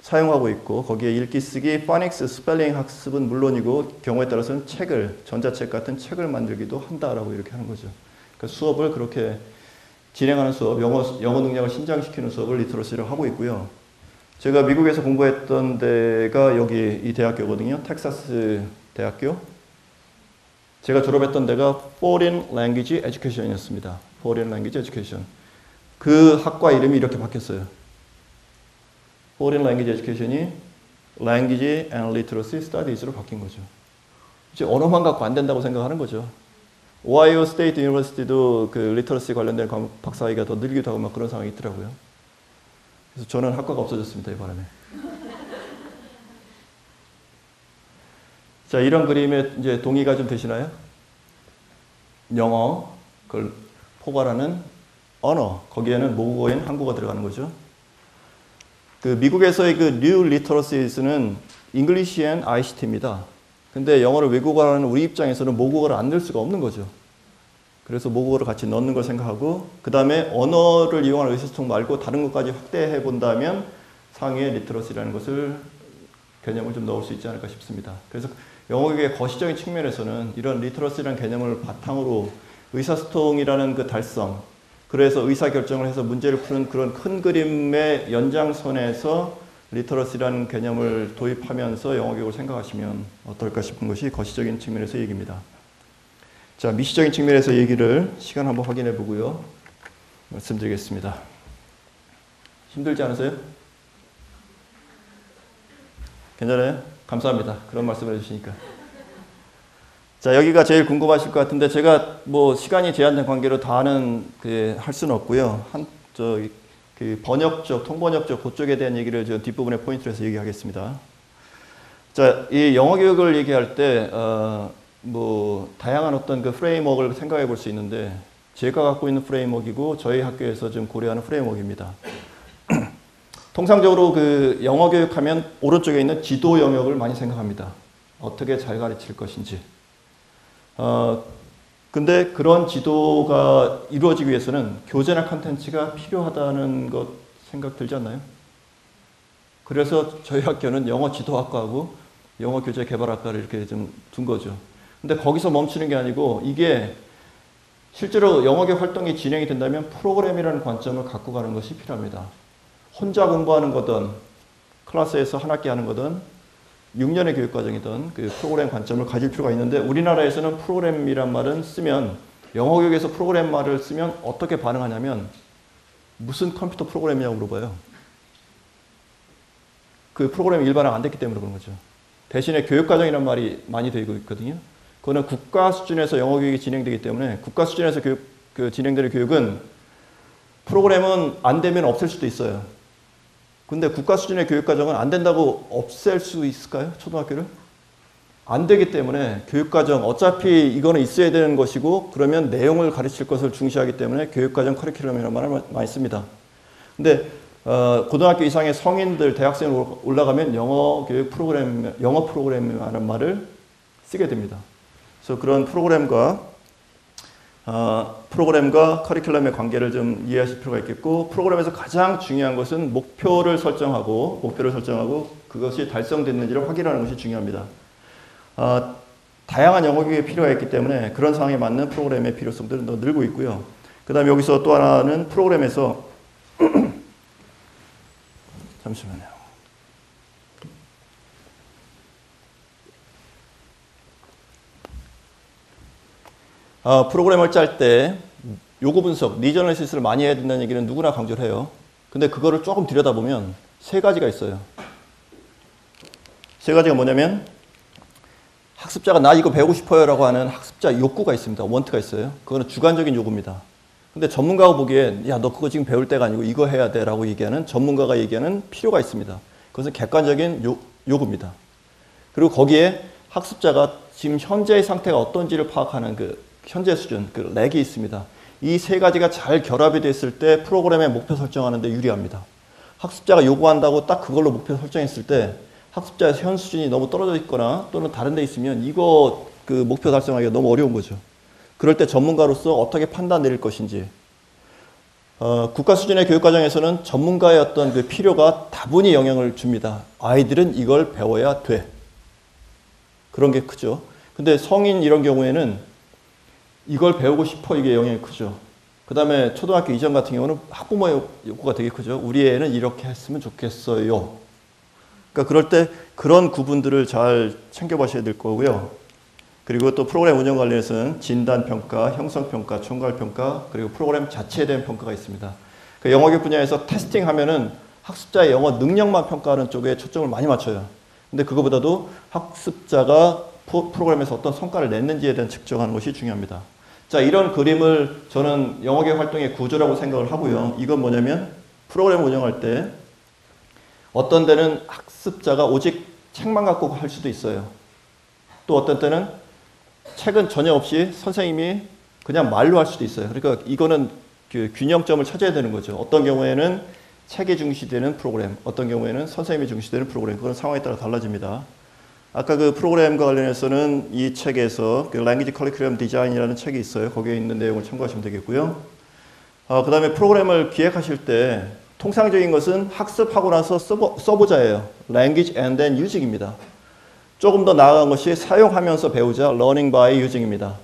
사용하고 있고 거기에 읽기, 쓰기, 파닉스, 스펠링 학습은 물론이고 경우에 따라서는 책을, 전자책 같은 책을 만들기도 한다라고 이렇게 하는 거죠. 그러니까 수업을 그렇게 진행하는 수업, 영어 능력을 신장시키는 수업을 리터러시를 하고 있고요. 제가 미국에서 공부했던 데가 여기 이 대학교거든요. 텍사스 대학교. 제가 졸업했던 데가 Foreign Language Education이었습니다. Foreign Language Education. 그 학과 이름이 이렇게 바뀌었어요. Foreign Language Education이 Language and Literacy Studies로 바뀐 거죠. 이제 언어만 갖고 안 된다고 생각하는 거죠. 오하이오 스테이트 유니버시티도 그 리터러시 관련된 박사학위가 더 늘기도 하고 막 그런 상황이 있더라고요. 그래서 저는 학과가 없어졌습니다, 이 바람에. 자, 이런 그림에 이제 동의가 좀 되시나요? 영어, 그걸 포괄하는 언어, 거기에는 모국어인 한국어가 들어가는 거죠. 그 미국에서의 그 New Literacy는 English and ICT입니다. 근데 영어를 외국어로 하는 우리 입장에서는 모국어를 안 넣을 수가 없는 거죠. 그래서 모국어를 같이 넣는 걸 생각하고 그 다음에 언어를 이용하는 의사소통 말고 다른 것까지 확대해 본다면 상위의 리터러시라는 것을 개념을 좀 넣을 수 있지 않을까 싶습니다. 그래서 영어교육의 거시적인 측면에서는 이런 리터러시라는 개념을 바탕으로 의사소통이라는 그 달성, 그래서 의사결정을 해서 문제를 푸는 그런 큰 그림의 연장선에서 리터러시라는 개념을 도입하면서 영어교육을 생각하시면 어떨까 싶은 것이 거시적인 측면에서 얘기입니다. 자, 미시적인 측면에서 얘기를 시간 한번 확인해 보고요. 말씀드리겠습니다. 힘들지 않으세요? 괜찮아요? 감사합니다. 그런 말씀을 해주시니까. 자, 여기가 제일 궁금하실 것 같은데 제가 뭐 시간이 제한된 관계로 다 하는 할 수는 없고요. 그 번역적, 통번역적 그쪽에 대한 얘기를 저 뒷부분에 포인트로 해서 얘기하겠습니다. 자, 이 영어 교육을 얘기할 때 뭐 다양한 어떤 그 프레임워크를 생각해 볼 수 있는데 제가 갖고 있는 프레임워크이고 저희 학교에서 좀 고려하는 프레임워크입니다. 통상적으로 그 영어 교육하면 오른쪽에 있는 지도 영역을 많이 생각합니다. 어떻게 잘 가르칠 것인지. 근데 그런 지도가 이루어지기 위해서는 교재나 컨텐츠가 필요하다는 것 생각 들지 않나요? 그래서 저희 학교는 영어 지도학과하고 영어 교재 개발학과를 이렇게 좀 둔 거죠. 근데 거기서 멈추는 게 아니고 이게 실제로 영어교육 활동이 진행이 된다면 프로그램이라는 관점을 갖고 가는 것이 필요합니다. 혼자 공부하는 거든 클래스에서 한 학기 하는 거든 6년의 교육과정이든 그 프로그램 관점을 가질 필요가 있는데 우리나라에서는 프로그램이란 말은 쓰면 영어교육에서 프로그램 말을 쓰면 어떻게 반응하냐면 무슨 컴퓨터 프로그램이냐고 물어봐요. 그 프로그램이 일반화 안 됐기 때문에 그런 거죠. 대신에 교육과정이란 말이 많이 되고 있거든요. 그거는 국가 수준에서 영어교육이 진행되기 때문에 국가 수준에서 진행되는 교육은 프로그램은 안 되면 없앨 수도 있어요. 근데 국가 수준의 교육과정은 안 된다고 없앨 수 있을까요? 초등학교를? 안 되기 때문에 교육과정 어차피 이거는 있어야 되는 것이고 그러면 내용을 가르칠 것을 중시하기 때문에 교육과정 커리큘럼이라는 말을 많이 씁니다. 근데 고등학교 이상의 성인들, 대학생이 올라가면 영어 교육 프로그램, 영어 프로그램이라는 말을 쓰게 됩니다. 그래서 그런 프로그램과 커리큘럼의 관계를 좀 이해하실 필요가 있겠고 프로그램에서 가장 중요한 것은 목표를 설정하고 그것이 달성됐는지를 확인하는 것이 중요합니다. 다양한 영어 교육이 필요가 있기 때문에 그런 상황에 맞는 프로그램의 필요성들은 더 늘고 있고요. 그 다음에 여기서 또 하나는 프로그램에서 잠시만요. 프로그램을 짤 때 요구 분석, 니즈 애널리시스를 많이 해야 된다는 얘기는 누구나 강조를 해요. 근데 그거를 조금 들여다보면 세 가지가 있어요. 세 가지가 뭐냐면 학습자가 나 이거 배우고 싶어요 라고 하는 학습자 욕구가 있습니다. 원트가 있어요. 그거는 주관적인 요구입니다. 근데 전문가가 보기엔 야, 너 그거 지금 배울 때가 아니고 이거 해야 돼 라고 얘기하는 전문가가 얘기하는 필요가 있습니다. 그것은 객관적인 요구입니다. 그리고 거기에 학습자가 지금 현재의 상태가 어떤지를 파악하는 그 현재 수준, 그 렉이 있습니다. 이 세 가지가 잘 결합이 됐을 때 프로그램의 목표 설정하는 데 유리합니다. 학습자가 요구한다고 딱 그걸로 목표 설정했을 때 학습자의 현 수준이 너무 떨어져 있거나 또는 다른 데 있으면 이거 그 목표 달성하기가 너무 어려운 거죠. 그럴 때 전문가로서 어떻게 판단 내릴 것인지 국가 수준의 교육과정에서는 전문가의 어떤 그 필요가 다분히 영향을 줍니다. 아이들은 이걸 배워야 돼. 그런 게 크죠. 근데 성인 이런 경우에는 이걸 배우고 싶어, 이게 영향이 크죠. 그 다음에 초등학교 이전 같은 경우는 학부모의 욕구가 되게 크죠. 우리 애는 이렇게 했으면 좋겠어요. 그러니까 그럴 때 그런 구분들을 잘 챙겨보셔야 될 거고요. 그리고 또 프로그램 운영 관련해서는 진단평가, 형성평가, 총괄평가, 그리고 프로그램 자체에 대한 평가가 있습니다. 그 영어교육 분야에서 테스팅하면은 학습자의 영어 능력만 평가하는 쪽에 초점을 많이 맞춰요. 근데 그거보다도 학습자가 프로그램에서 어떤 성과를 냈는지에 대한 측정하는 것이 중요합니다. 자, 이런 그림을 저는 영어교육 활동의 구조라고 생각을 하고요. 이건 뭐냐면 프로그램 운영할 때 어떤 데는 학습자가 오직 책만 갖고 할 수도 있어요. 또 어떤 때는 책은 전혀 없이 선생님이 그냥 말로 할 수도 있어요. 그러니까 이거는 그 균형점을 찾아야 되는 거죠. 어떤 경우에는 책이 중시되는 프로그램, 어떤 경우에는 선생님이 중시되는 프로그램, 그건 상황에 따라 달라집니다. 아까 그 프로그램과 관련해서는 이 책에서 그 Language Curriculum Design이라는 책이 있어요. 거기에 있는 내용을 참고하시면 되겠고요. 그 다음에 프로그램을 기획하실 때 통상적인 것은 학습하고 나서 써보자예요. Language and then using입니다. 조금 더 나아간 것이 사용하면서 배우자, learning by using입니다.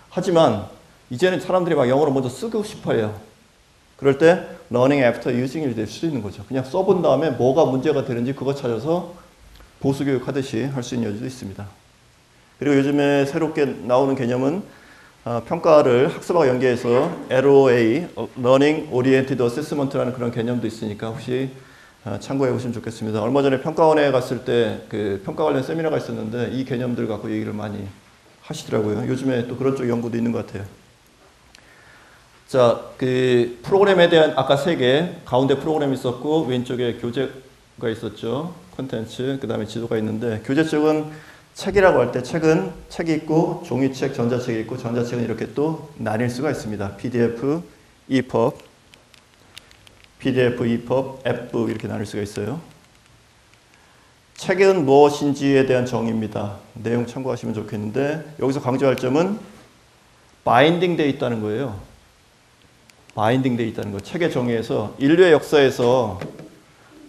하지만 이제는 사람들이 막 영어를 먼저 쓰고 싶어 해요. 그럴 때 learning after using이 될 수도 있는 거죠. 그냥 써본 다음에 뭐가 문제가 되는지 그거 찾아서 보수교육 하듯이 할 수 있는 여지도 있습니다. 그리고 요즘에 새롭게 나오는 개념은 평가를 학습하고 연계해서 LOA, Learning Oriented Assessment라는 그런 개념도 있으니까 혹시 참고해 보시면 좋겠습니다. 얼마 전에 평가원에 갔을 때 그 평가 관련 세미나가 있었는데 이 개념들 갖고 얘기를 많이 하시더라고요. 요즘에 또 그런 쪽 연구도 있는 것 같아요. 자, 그 프로그램에 대한 아까 3개, 가운데 프로그램이 있었고 왼쪽에 교재가 있었죠. 콘텐츠, 그 다음에 지도가 있는데 교재 쪽은 책이라고 할 때 책은 책이 있고 종이책, 전자책이 있고 전자책은 이렇게 또 나뉠 수가 있습니다. PDF, EPUB, 앱북 이렇게 나눌 수가 있어요. 책은 무엇인지에 대한 정의입니다. 내용 참고하시면 좋겠는데 여기서 강조할 점은 바인딩 되어 있다는 거예요. 바인딩 되어 있다는 거. 책의 정의에서 인류의 역사에서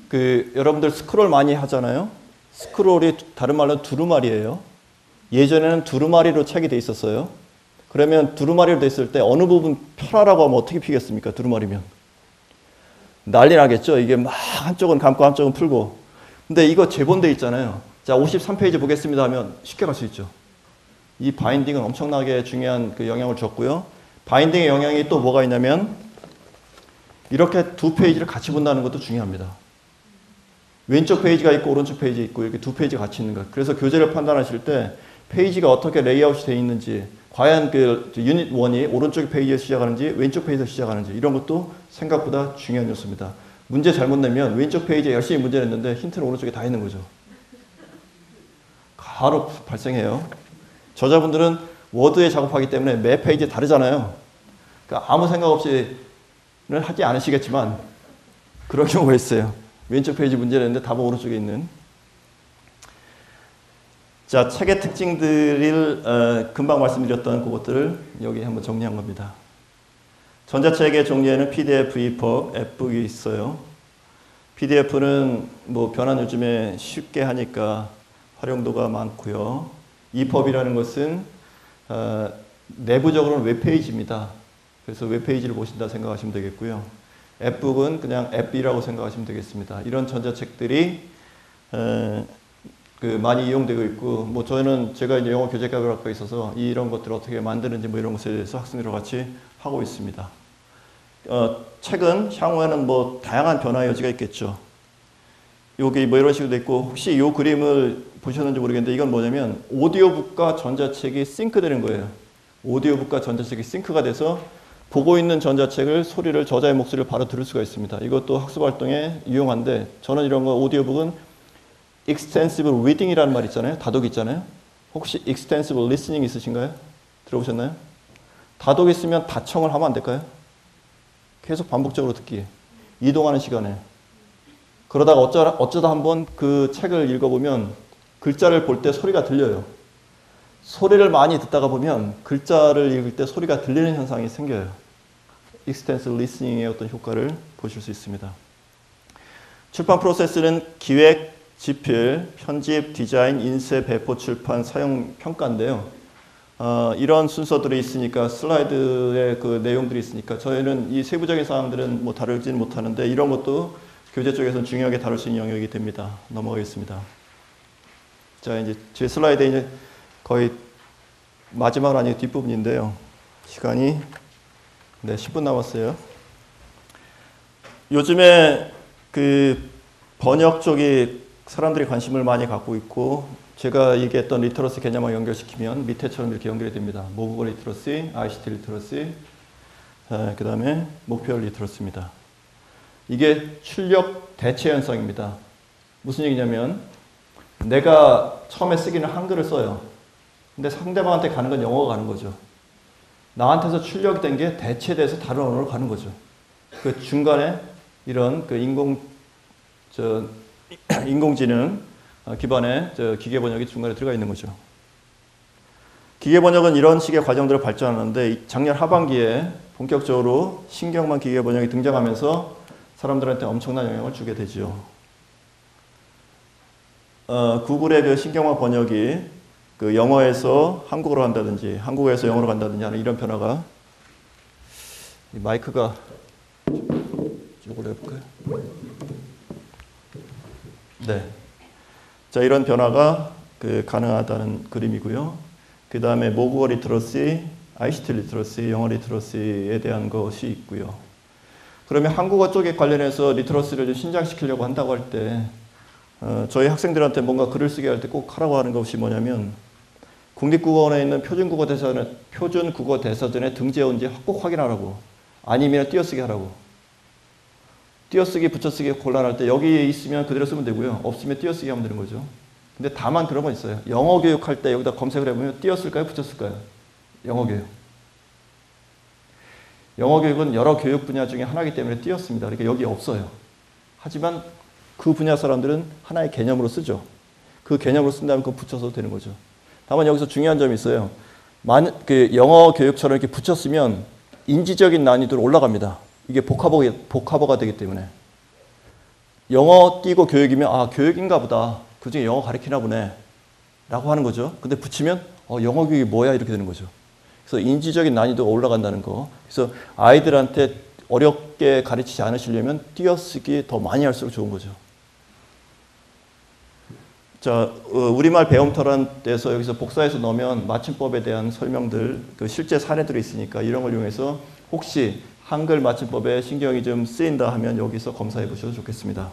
그 여러분들 스크롤 많이 하잖아요. 스크롤이 다른 말로 두루마리예요. 예전에는 두루마리로 책이 돼 있었어요. 그러면 두루마리로 돼 있을 때 어느 부분 펴라라고 하면 어떻게 피겠습니까? 두루마리면 난리 나겠죠. 이게 막 한쪽은 감고 한쪽은 풀고. 근데 이거 재본돼 있잖아요. 자, 53페이지 보겠습니다 하면 쉽게 갈 수 있죠. 이 바인딩은 엄청나게 중요한 그 영향을 줬고요. 바인딩의 영향이 또 뭐가 있냐면 이렇게 두 페이지를 같이 본다는 것도 중요합니다. 왼쪽 페이지가 있고 오른쪽 페이지 있고 이렇게 두 페이지가 같이 있는 것. 그래서 교재를 판단하실 때 페이지가 어떻게 레이아웃이 되어 있는지, 과연 그 유닛 1이 오른쪽 페이지에서 시작하는지 왼쪽 페이지에서 시작하는지 이런 것도 생각보다 중요한 요소입니다. 문제 잘못 내면 왼쪽 페이지에 열심히 문제 냈는데 힌트는 오른쪽에 다 있는 거죠. 바로 발생해요. 저자분들은 워드에 작업하기 때문에 매 페이지 다르잖아요. 그러니까 아무 생각 없이는 하지 않으시겠지만 그런 경우가 있어요. 왼쪽 페이지 문제 냈는데 답은 오른쪽에 있는. 자, 책의 특징들을 금방 말씀드렸던 그것들을 여기 한번 정리한 겁니다. 전자책의 종류에는 PDF, EPUB, 앱북이 있어요. PDF는 뭐 변한 요즘에 쉽게 하니까 활용도가 많고요. EPUB이라는 것은 내부적으로는 웹페이지입니다. 그래서 웹페이지를 보신다 생각하시면 되겠고요. 앱북은 그냥 앱이라고 생각하시면 되겠습니다. 이런 전자책들이 많이 이용되고 있고, 뭐 저는 제가 이제 영어 교재학과에 있어서 이런 것들을 어떻게 만드는지 뭐 이런 것에 대해서 학생들과 같이 하고 있습니다. 책은 향후에는 뭐 다양한 변화의 여지가 있겠죠. 여기 뭐 이런 식으로 돼 있고, 혹시 이 그림을 보셨는지 모르겠는데 이건 뭐냐면 오디오북과 전자책이 싱크되는 거예요. 오디오북과 전자책이 싱크가 돼서 보고 있는 전자책을 소리를 저자의 목소리를 바로 들을 수가 있습니다. 이것도 학습 활동에 유용한데, 저는 이런 거 오디오북은 extensive reading이라는 말 있잖아요. 다독 있잖아요. 혹시 extensive listening 있으신가요? 들어보셨나요? 다독 있으면 다청을 하면 안 될까요? 계속 반복적으로 듣기. 이동하는 시간에. 그러다가 어쩌다 한번 그 책을 읽어보면 글자를 볼 때 소리가 들려요. 소리를 많이 듣다가 보면 글자를 읽을 때 소리가 들리는 현상이 생겨요. 익스텐스 리스닝의 어떤 효과를 보실 수 있습니다. 출판 프로세스는 기획, 집필, 편집, 디자인, 인쇄, 배포, 출판, 사용, 평가인데요. 이런 순서들이 있으니까 슬라이드에 그 내용들이 있으니까 저희는 이 세부적인 사항들은 뭐 다루지는 못하는데 이런 것도 교재 쪽에서는 중요하게 다룰 수 있는 영역이 됩니다. 넘어가겠습니다. 자, 이제 제 슬라이드에 이제 거의 마지막은 아니고 뒷부분인데요. 시간이 10분 남았어요. 요즘에 그 번역 쪽이 사람들이 관심을 많이 갖고 있고 제가 얘기했던 리터러시 개념하고 연결시키면 밑에처럼 이렇게 연결이 됩니다. 모국어 리터러시, ICT 리터러시, 그 다음에 목표열 리터러시입니다. 이게 출력 대체 현상입니다. 무슨 얘기냐면 내가 처음에 쓰기는 한글을 써요. 근데 상대방한테 가는 건 영어가 가는 거죠. 나한테서 출력이 된 게 대체돼서 다른 언어로 가는 거죠. 그 중간에 이런 그 인공지능 기반의 기계 번역이 중간에 들어가 있는 거죠. 기계 번역은 이런 식의 과정들을 발전하는데 작년 하반기에 본격적으로 신경망 기계 번역이 등장하면서 사람들한테 엄청난 영향을 주게 되죠. 구글의 그 신경망 번역이 그 영어에서 한국어로 한다든지 한국어에서 영어로 간다든지 하는 이런 변화가 이 마이크가 이쪽으로 해볼까요? 네. 자, 이런 변화가 가능하다는 그림이고요. 그 다음에 모국어 리터러시, ICT 리터러시, 영어 리터러시에 대한 것이 있고요. 그러면 한국어 쪽에 관련해서 리터러시를 좀 신장시키려고 한다고 할 때 저희 학생들한테 뭔가 글을 쓰게 할 때 꼭 하라고 하는 것이 뭐냐면 국립국어원에 있는 표준국어 대사전에 등재원지 꼭 확인하라고. 아니면 띄어쓰기 하라고. 띄어쓰기, 붙여쓰기 곤란할 때 여기에 있으면 그대로 쓰면 되고요. 없으면 띄어쓰기 하면 되는 거죠. 근데 다만 그런 건 있어요. 영어 교육할 때 여기다 검색을 해보면 띄었을까요? 붙였을까요? 영어 교육. 영어 교육은 여러 교육 분야 중에 하나이기 때문에 띄었습니다. 그러니까 여기 없어요. 하지만 그 분야 사람들은 하나의 개념으로 쓰죠. 그 개념으로 쓴다면 그거 붙여서 되는 거죠. 다만 여기서 중요한 점이 있어요. 그 영어 교육처럼 이렇게 붙였으면 인지적인 난이도로 올라갑니다. 이게 복합어가 되기 때문에. 영어 띄고 교육이면 아, 교육인가 보다. 그중에 영어 가르치나 보네. 라고 하는 거죠. 근데 붙이면 영어 교육이 뭐야? 이렇게 되는 거죠. 그래서 인지적인 난이도가 올라간다는 거. 그래서 아이들한테 어렵게 가르치지 않으시려면 띄어쓰기 더 많이 할수록 좋은 거죠. 자, 우리말 배움터란 데서 여기서 복사해서 넣으면 맞춤법에 대한 설명들, 그 실제 사례들이 있으니까 이런 걸 이용해서 혹시 한글 맞춤법에 신경이 좀 쓰인다 하면 여기서 검사해 보셔도 좋겠습니다.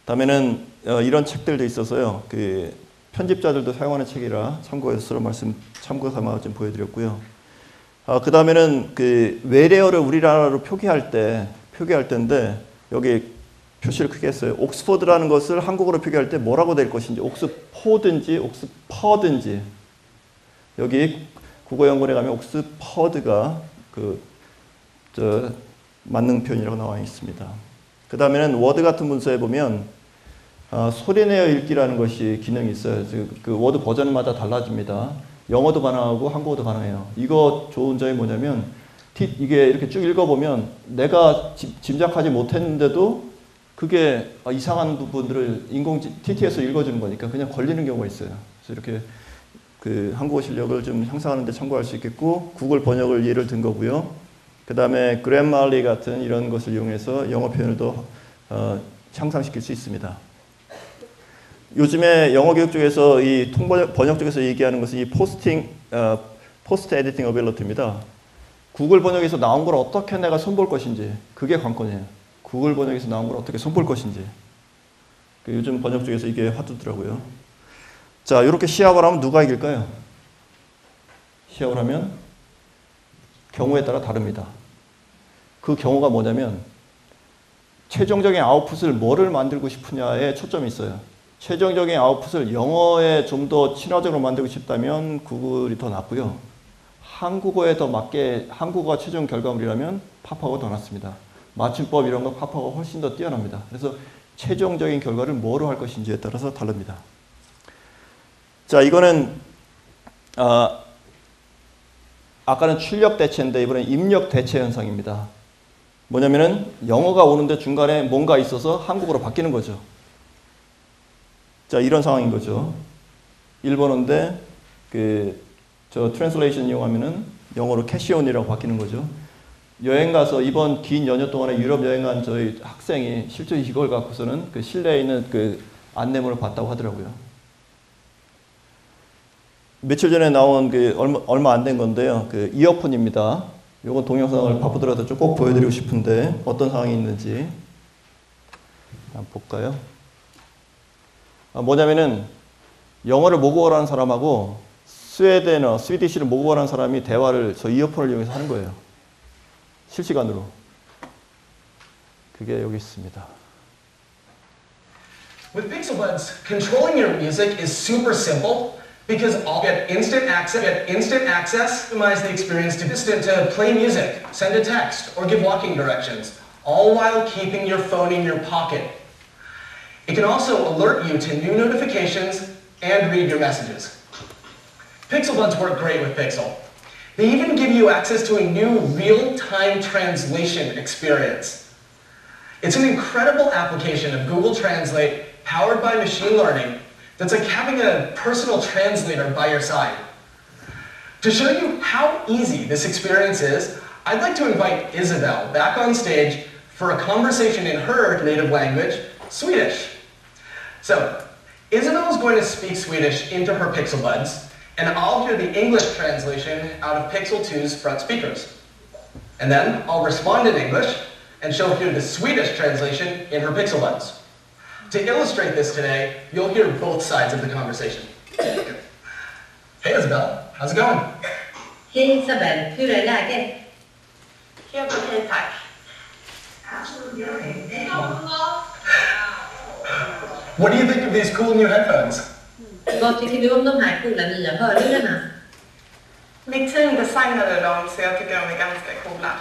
다음에는 이런 책들도 있어서요. 그 편집자들도 사용하는 책이라 참고해서 참고 삼아 좀 보여드렸고요. 그 다음에는 그 외래어를 우리나라로 표기할 때인데 여기 표시를 크게 했어요. 옥스퍼드라는 것을 한국어로 표기할 때 뭐라고 될 것인지, 옥스포든지 옥스퍼든지. 여기 국어연구원에 가면 옥스퍼드가 맞는 표현이라고 나와 있습니다. 그 다음에는 워드 같은 문서에 보면 소리내어 읽기라는 것이 기능이 있어요. 그 워드 버전마다 달라집니다. 영어도 가능하고 한국어도 가능해요. 이거 좋은 점이 뭐냐면 이게 이렇게 쭉 읽어보면 내가 짐작하지 못했는데도 그게 이상한 부분들을 TT에서 읽어주는 거니까 그냥 걸리는 경우가 있어요. 그래서 이렇게 그 한국어 실력을 좀 향상하는 데 참고할 수 있겠고 구글 번역을 예를 든 거고요. 그 다음에 그래말리 같은 이런 것을 이용해서 영어 표현을 더 향상시킬 수 있습니다. 요즘에 영어 교육 쪽에서 이 번역 쪽에서 얘기하는 것은 이 포스트 에디팅 어빌리티입니다. 구글 번역에서 나온 걸 어떻게 내가 손볼 것인지 그게 관건이에요. 구글 번역에서 나온 걸 어떻게 손볼 것인지. 요즘 번역 쪽에서 이게 화두더라고요. 자, 이렇게 시합을 하면 누가 이길까요? 시합을 하면 경우에 따라 다릅니다. 그 경우가 뭐냐면 최종적인 아웃풋을 뭐를 만들고 싶으냐에 초점이 있어요. 최종적인 아웃풋을 영어에 좀 더 친화적으로 만들고 싶다면 구글이 더 낫고요. 한국어에 더 맞게 한국어가 최종 결과물이라면 파파고가 더 낫습니다. 맞춤법 이런 거 파파고가 훨씬 더 뛰어납니다. 그래서 최종적인 결과를 뭐로 할 것인지에 따라서 다릅니다. 자, 이거는 아까는 출력 대체인데 이번엔 입력 대체 현상입니다. 뭐냐면은 영어가 오는데 중간에 뭔가 있어서 한국어로 바뀌는 거죠. 자, 이런 상황인 거죠. 일본어인데 저 트랜슬레이션 이용하면은 영어로 캐시온이라고 바뀌는 거죠. 여행 가서 이번 긴 연휴 동안에 유럽 여행 간 저희 학생이 실제 이걸 갖고서는 그 실내에 있는 그 안내문을 봤다고 하더라고요. 며칠 전에 나온 그 얼마 안 된 건데요. 그 이어폰입니다. 요거 동영상을 바쁘더라도 좀 꼭 보여드리고 싶은데 어떤 상황이 있는지 한번 볼까요? 뭐냐면은 영어를 모국어로 하는 사람하고 스웨덴어, 스위디시를 모국어로 하는 사람이 대화를 저 이어폰을 이용해서 하는 거예요. 실시간으로. 그게 여기 있습니다. With Pixel Buds, controlling your music is super simple because I'll get instant access, optimize the experience to play music, send a text, or give walking directions, all while keeping your phone in your pocket. It can also alert you to new notifications and read your messages. Pixel Buds work great with Pixel. They even give you access to a new real-time translation experience. It's an incredible application of Google Translate powered by machine learning that's like having a personal translator by your side. To show you how easy this experience is, I'd like to invite Isabel back on stage for a conversation in her native language, Swedish. So, Isabel is going to speak Swedish into her Pixel Buds, and I'll hear the English translation out of Pixel 2's front speakers. And then I'll respond in English, and she'll hear the Swedish translation in her Pixel Buds. To illustrate this today, you'll hear both sides of the conversation. Hey Isabel, how's it going? Hej Isabel, hur är läget? Helt okej, tack. What do you think of these cool new headphones? Vad tycker du om de här coola nya hörlurarna? Mitt team designade dem så jag tycker de är ganska coola.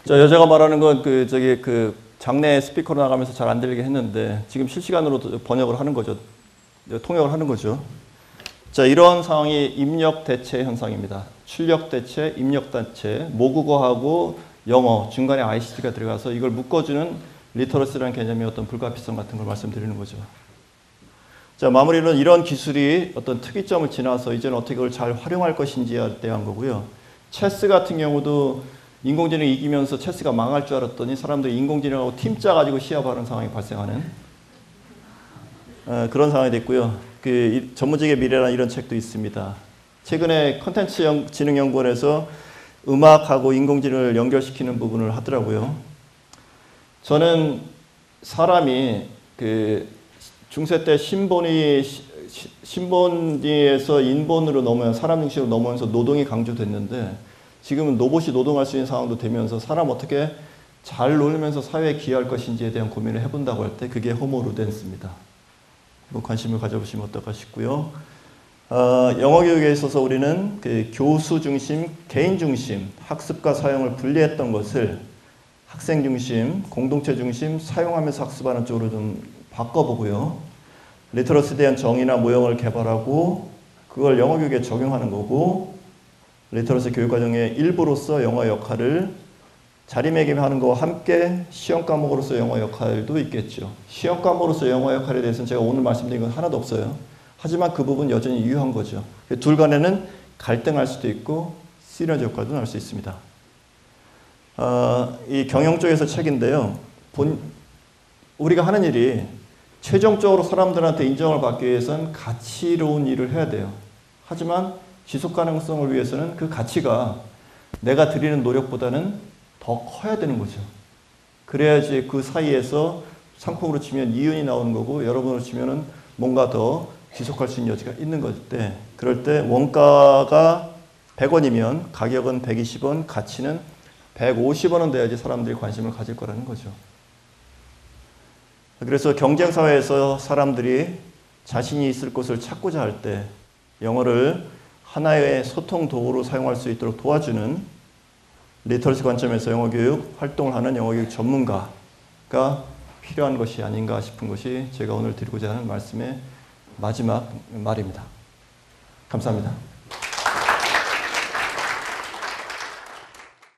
자, 여자가 말하는 건 그 장내 스피커로 나가면서 잘 안 들리게 했는데 지금 실시간으로 번역을 하는 거죠. 통역을 하는 거죠. 자, 이런 상황이 입력 대체 현상입니다. 출력 대체, 입력 대체, 모국어하고 영어 중간에 ICT가 들어가서 이걸 묶어주는 리터러시라는 개념의 어떤 불가피성 같은 걸 말씀드리는 거죠. 자, 마무리는 이런 기술이 어떤 특이점을 지나서 이제는 어떻게 그걸 잘 활용할 것인지에 대한 거고요. 체스 같은 경우도 인공지능이 이기면서 체스가 망할 줄 알았더니 사람들이 인공지능하고 팀 짜가지고 시합하는 상황이 발생하는 그런 상황이 됐고요. 그 전문직의 미래라는 이런 책도 있습니다. 최근에 컨텐츠 진흥연구원에서 음악하고 인공지능을 연결시키는 부분을 하더라고요. 저는 사람이 그 중세 때 신본에서 인본으로 넘어서 사람 중심으로 넘어오면서 노동이 강조됐는데 지금은 로봇이 노동할 수 있는 상황도 되면서 사람 어떻게 잘 놀면서 사회에 기여할 것인지에 대한 고민을 해본다고 할 때 그게 호모 루덴스입니다. 관심을 가져보시면 어떨까 싶고요. 영어 교육에 있어서 우리는 그 교수 중심, 개인 중심, 학습과 사용을 분리했던 것을 학생 중심, 공동체 중심, 사용하면서 학습하는 쪽으로 좀 바꿔보고요. 리터러시에 대한 정의나 모형을 개발하고 그걸 영어 교육에 적용하는 거고 리터러시 교육과정의 일부로서 영어 역할을 자리매김하는 것과 함께 시험 과목으로서 영어 역할도 있겠죠. 시험 과목으로서 영어 역할에 대해서는 제가 오늘 말씀드린 건 하나도 없어요. 하지만 그 부분 여전히 유효한 거죠. 둘 간에는 갈등할 수도 있고 시너지 효과도 날 수 있습니다. 이 경영 쪽에서 책인데요. 우리가 하는 일이 최종적으로 사람들한테 인정을 받기 위해서는 가치로운 일을 해야 돼요. 하지만 지속 가능성을 위해서는 그 가치가 내가 드리는 노력보다는 더 커야 되는 거죠. 그래야지 그 사이에서 상품으로 치면 이윤이 나오는 거고 여러분으로 치면은 뭔가 더 지속할 수 있는 여지가 있는 것 때 그럴 때 원가가 100원이면 가격은 120원, 가치는 150원은 돼야지 사람들이 관심을 가질 거라는 거죠. 그래서 경쟁사회에서 사람들이 자신이 있을 곳을 찾고자 할 때 영어를 하나의 소통 도구로 사용할 수 있도록 도와주는 리터러시 관점에서 영어교육 활동을 하는 영어교육 전문가가 필요한 것이 아닌가 싶은 것이 제가 오늘 드리고자 하는 말씀의 마지막 말입니다. 감사합니다.